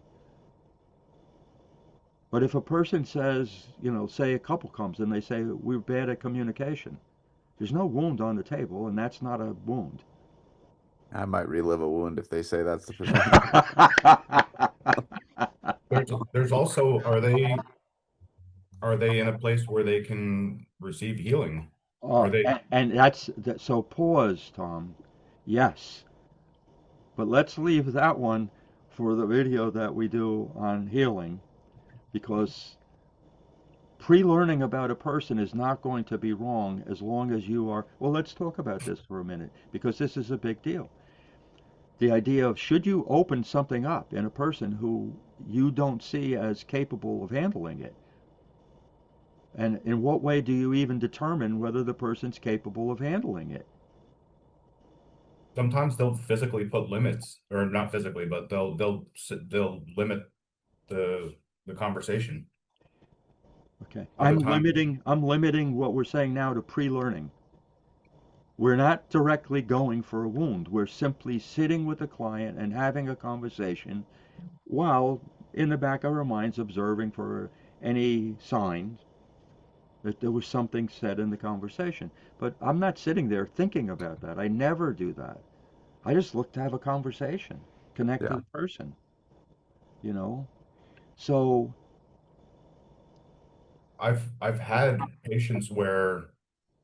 Speaker 1: But if a person says, say a couple comes and they say, we're bad at communication, there's no wound on the table, and that's not a wound.
Speaker 2: I might relive a wound if they say that's the position.
Speaker 3: There's also, are they in a place where they can receive healing? Are they
Speaker 1: And that's so pause, Tom. Yes, but let's leave that one for the video that we do on healing, because pre-learning about a person is not going to be wrong as long as you are. Well, let's talk about this for a minute because this is a big deal. The idea of should you open something up in a person who you don't see as capable of handling it? And in what way do you even determine whether the person's capable of handling it?
Speaker 3: sometimes they'll physically put limits, or not physically, but they'll limit the the conversation.
Speaker 1: Okay.
Speaker 3: Other times,
Speaker 1: I'm limiting what we're saying now to pre-learning. We're not directly going for a wound. We're simply sitting with the client and having a conversation while in the back of our minds observing for any signs that there was something said in the conversation. But I'm not sitting there thinking about that. I never do that. I just look to have a conversation, connect to
Speaker 2: Yeah.
Speaker 1: the person, you know? So,
Speaker 3: I've had patients where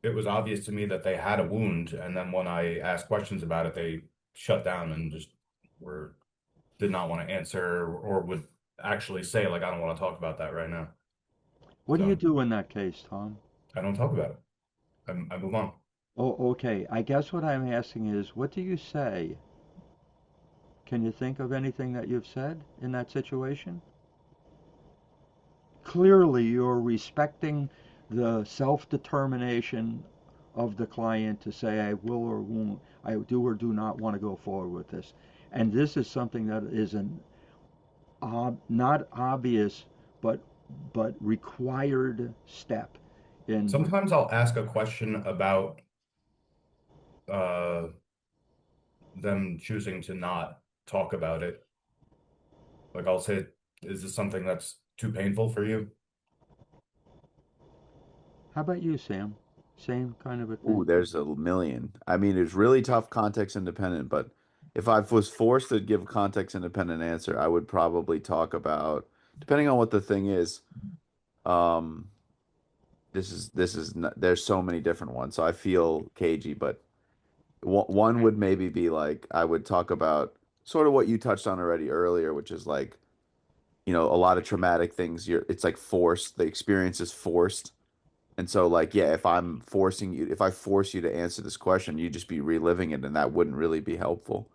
Speaker 3: it was obvious to me that they had a wound, and then when I asked questions about it, they shut down and just were did not want to answer, or would actually say like, I don't want to talk about that right now.
Speaker 1: what do you
Speaker 3: So
Speaker 1: do in that case, Tom?
Speaker 3: I don't talk about it. I move on.
Speaker 1: Oh, okay. I guess what I'm asking is, what do you say? Can you think of anything that you've said in that situation? clearly you're respecting the self-determination of the client to say I will or won't, I do or do not want to go forward with this. And this is something that is an not obvious but required step in.
Speaker 3: Sometimes I'll ask a question about uh them choosing to not talk about it. Like I'll say, is this something that's too painful for you?
Speaker 1: How about you, Sam? Same kind of a
Speaker 2: Ooh,
Speaker 1: thing?
Speaker 2: there's a million. I mean, it's really tough context independent, but if I was forced to give a context independent answer, I would probably talk about, depending on what the thing is. Um, this is not, there's so many different ones, so I feel cagey, but one would maybe be like I would talk about sort of what you touched on already earlier, which is like, a lot of traumatic things. It's like forced. The experience is forced. And so, like, yeah, if I force you to answer this question, you'd just be reliving it, and that wouldn't really be helpful.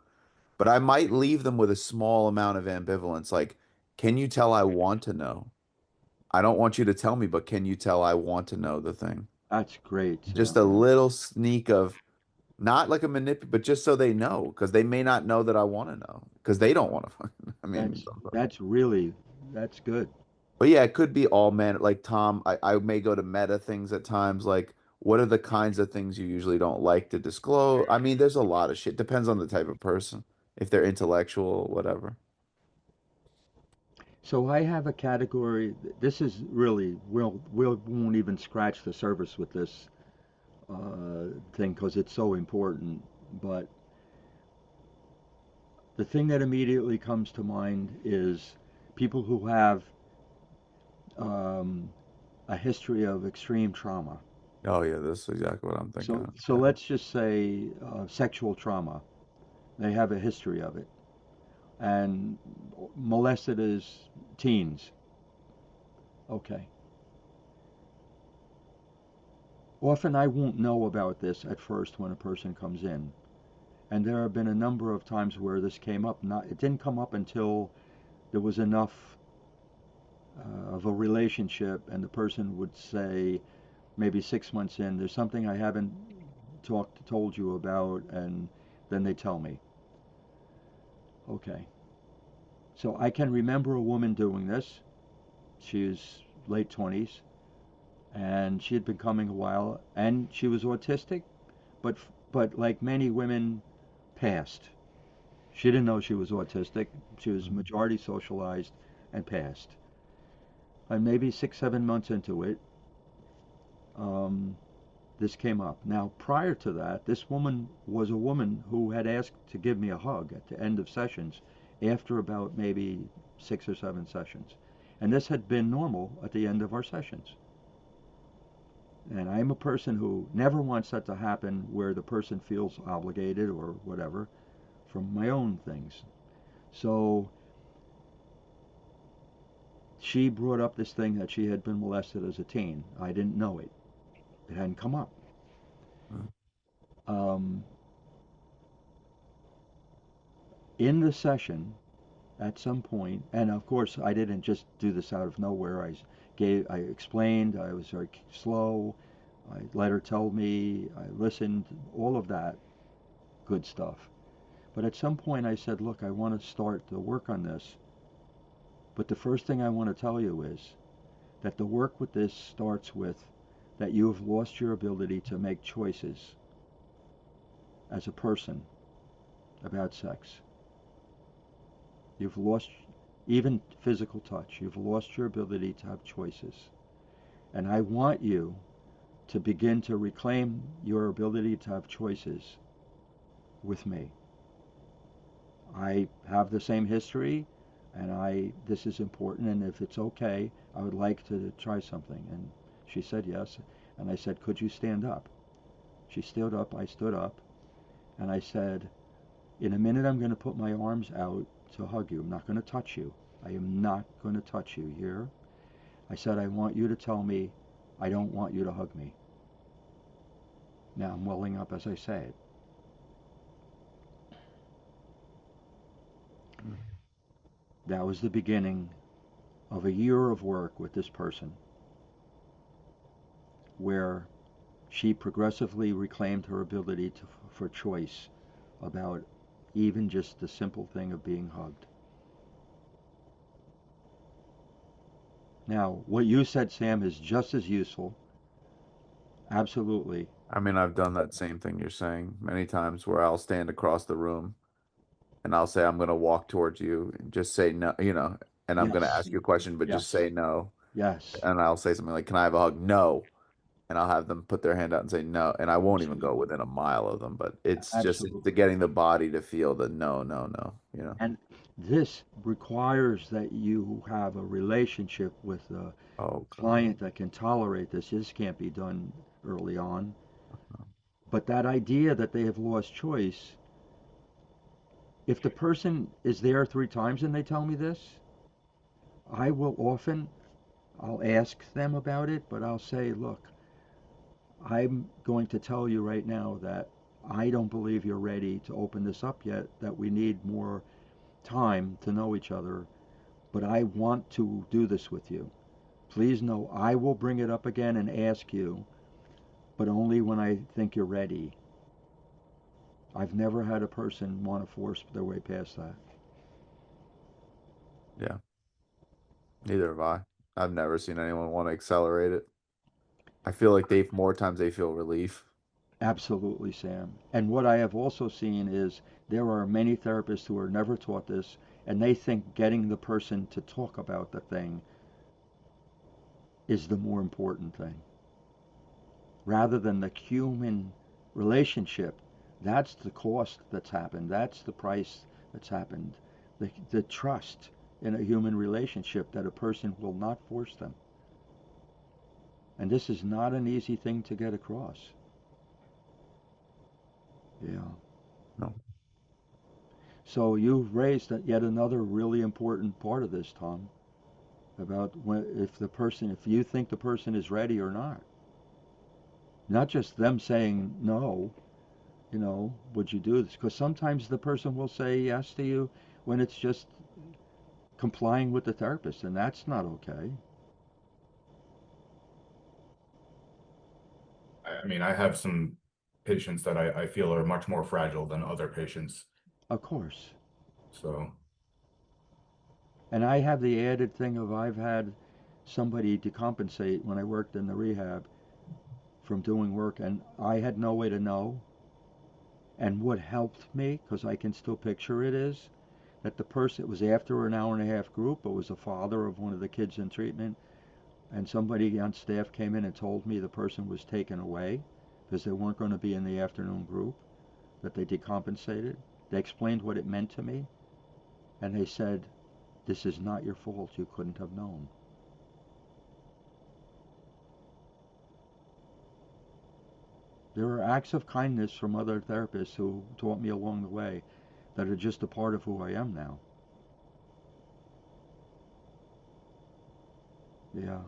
Speaker 2: But I might leave them with a small amount of ambivalence. Like, can you tell I want to know? I don't want you to tell me, but can you tell I want to know the thing?
Speaker 1: That's great,
Speaker 2: Just
Speaker 1: Sam.
Speaker 2: a little sneak of not like a but just so they know, because they may not know that I want to know, because they don't want to. I mean,
Speaker 1: That's that's really that's good.
Speaker 2: but yeah, it could be all man. Like Tom, I may go to meta things at times. Like, what are the kinds of things you usually don't like to disclose? I mean, there's a lot of shit. Depends on the type of person. If they're intellectual, whatever.
Speaker 1: So I have a category. This is really we'll won't even scratch the surface with this thing because it's so important. But the thing that immediately comes to mind is people who have um, a history of extreme trauma.
Speaker 2: Oh yeah, this is exactly what I'm thinking of.
Speaker 1: So
Speaker 2: Yeah.
Speaker 1: let's just say sexual trauma. They have a history of it and molested as teens. Okay. Often I won't know about this at first when a person comes in. And there have been a number of times where this came up. Not, it didn't come up until there was enough of a relationship, and the person would say, maybe 6 months in, there's something I haven't told you about, and then they tell me. Okay. So I can remember a woman doing this. She was late 20s, and she had been coming a while, and she was autistic, but like many women, passed. She didn't know she was autistic. She was
Speaker 2: Mhm.
Speaker 1: majority socialized and passed. And maybe 6, 7 months into it, um, this came up. Now, prior to that, this woman was a woman who had asked to give me a hug at the end of sessions after about maybe 6 or 7 sessions. And this had been normal at the end of our sessions. And I'm a person who never wants that to happen where the person feels obligated or whatever from my own things. So she brought up this thing that she had been molested as a teen. I didn't know it. It hadn't come up. Um, in the session, at some point, and of course, I didn't just do this out of nowhere. I explained. I was very slow. I let her tell me. I listened. All of that good stuff. But at some point, I said, "Look, I want to start the work on this. But the first thing I want to tell you is that the work with this starts with that you have lost your ability to make choices as a person about sex. You've lost even physical touch. You've lost your ability to have choices. And I want you to begin to reclaim your ability to have choices with me. I have the same history and this is important, and if it's okay, I would like to try something." And she said yes. And I said, "Could you stand up?" She stood up, I stood up, and I said, "In a minute I'm going to put my arms out to hug you. I'm not going to touch you. I am not going to touch you here." I said, "I want you to tell me I don't want you to hug me." Now I'm welling up as I say it. That was the beginning of a year of work with this person where she progressively reclaimed her ability for choice about even just the simple thing of being hugged. Now, what you said, Sam, is just as useful. Absolutely.
Speaker 2: I mean, I've done that same thing you're saying many times where I'll stand across the room and I'll say, I'm going to walk towards you and just say no, and I'm going to
Speaker 1: Yes.
Speaker 2: ask you a question, but just
Speaker 1: Yes.
Speaker 2: say no.
Speaker 1: Yes.
Speaker 2: And I'll say something like, Can I have a hug? No. And I'll have them put their hand out and say no. And I won't even go
Speaker 1: Absolutely.
Speaker 2: within a mile of them, but it's the
Speaker 1: Absolutely.
Speaker 2: getting the body to feel the no, no, no.
Speaker 1: And this requires that you have a relationship with the
Speaker 2: Oh God.
Speaker 1: client that can tolerate this. This can't be done early on. But that idea that they have lost choice, if the person is there 3 times and they tell me this, I will often, I'll ask them about it, but I'll say, look, I'm going to tell you right now that I don't believe you're ready to open this up yet, that we need more time to know each other, but I want to do this with you. Please know I will bring it up again and ask you, but only when I think you're ready. I've never had a person want to force their way past that.
Speaker 2: Yeah. Neither have I. I've never seen anyone want to accelerate it. I feel like they more times they feel relief.
Speaker 1: Absolutely, Sam. And what I have also seen is there are many therapists who are never taught this, and they think getting the person to talk about the thing is the more important thing rather than the human relationship. That's the cost that's happened. That's the price that's happened. The trust in a human relationship that a person will not force them. And this is not an easy thing to get across. Yeah.
Speaker 2: No.
Speaker 1: So you've raised yet another really important part of this, Tom, about if the person, if you think the person is ready or not. Not just them saying no, would you do this? Because sometimes the person will say yes to you when it's just complying with the therapist, and that's not okay.
Speaker 3: I mean, I have some patients that I feel are much more fragile than other patients.
Speaker 1: Of course.
Speaker 3: So,
Speaker 1: And I have the added thing of I've had somebody decompensate when I worked in the rehab from doing work, and I had no way to know. And what helped me, because I can still picture it, is that the person, it was after an hour and a half group, it was a father of one of the kids in treatment, and somebody on staff came in and told me the person was taken away because they weren't going to be in the afternoon group, that they decompensated. They explained what it meant to me, and they said, this is not your fault, you couldn't have known. There are acts of kindness from other therapists who taught me along the way that are just a part of who I am now. Yeah.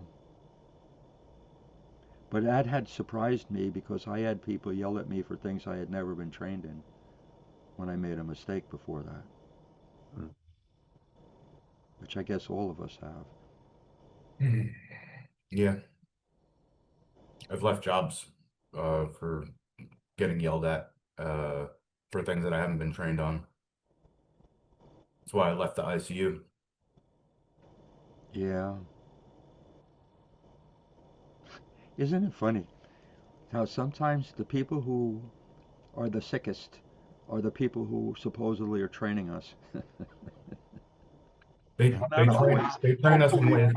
Speaker 1: But that had surprised me because I had people yell at me for things I had never been trained in when I made a mistake before that,
Speaker 2: Mm.
Speaker 1: which I guess all of us have.
Speaker 3: yeah, I've left jobs for getting yelled at for things that I haven't been trained on. That's why I left the ICU.
Speaker 1: Yeah. Isn't it funny how sometimes the people who are the sickest are the people who supposedly are training us?
Speaker 3: They
Speaker 1: Not
Speaker 3: train
Speaker 1: always.
Speaker 3: they train us in ways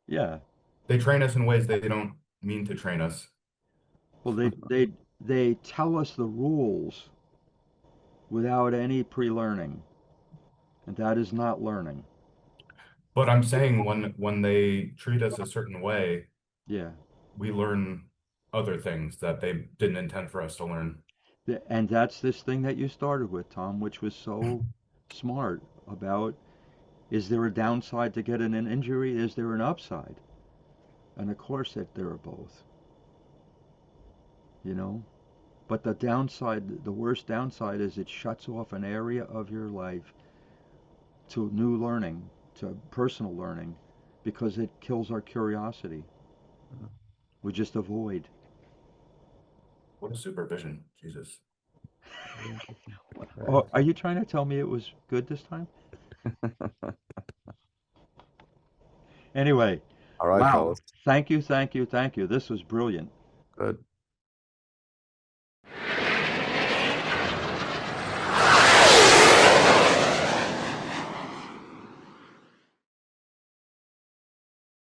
Speaker 1: Yeah.
Speaker 3: they don't mean to train us.
Speaker 1: Well, they tell us the rules without any pre-learning, and that is not learning.
Speaker 3: But I'm saying when they treat us a certain way,
Speaker 1: Yeah.
Speaker 3: we learn other things that they didn't intend for us to learn.
Speaker 1: And that's this thing that you started with, Tom, which was so smart about, is there a downside to getting an injury? Is there an upside? And of course that there are both, you know? But the downside, the worst downside is it shuts off an area of your life to new learning, to personal learning because it kills our curiosity. We just avoid.
Speaker 3: What a supervision, Jesus.
Speaker 1: Oh, are you trying to tell me it was good this time? Anyway,
Speaker 2: All right,
Speaker 1: wow.
Speaker 2: fellas.
Speaker 1: Thank you, thank you, thank you. This was brilliant.
Speaker 2: Good.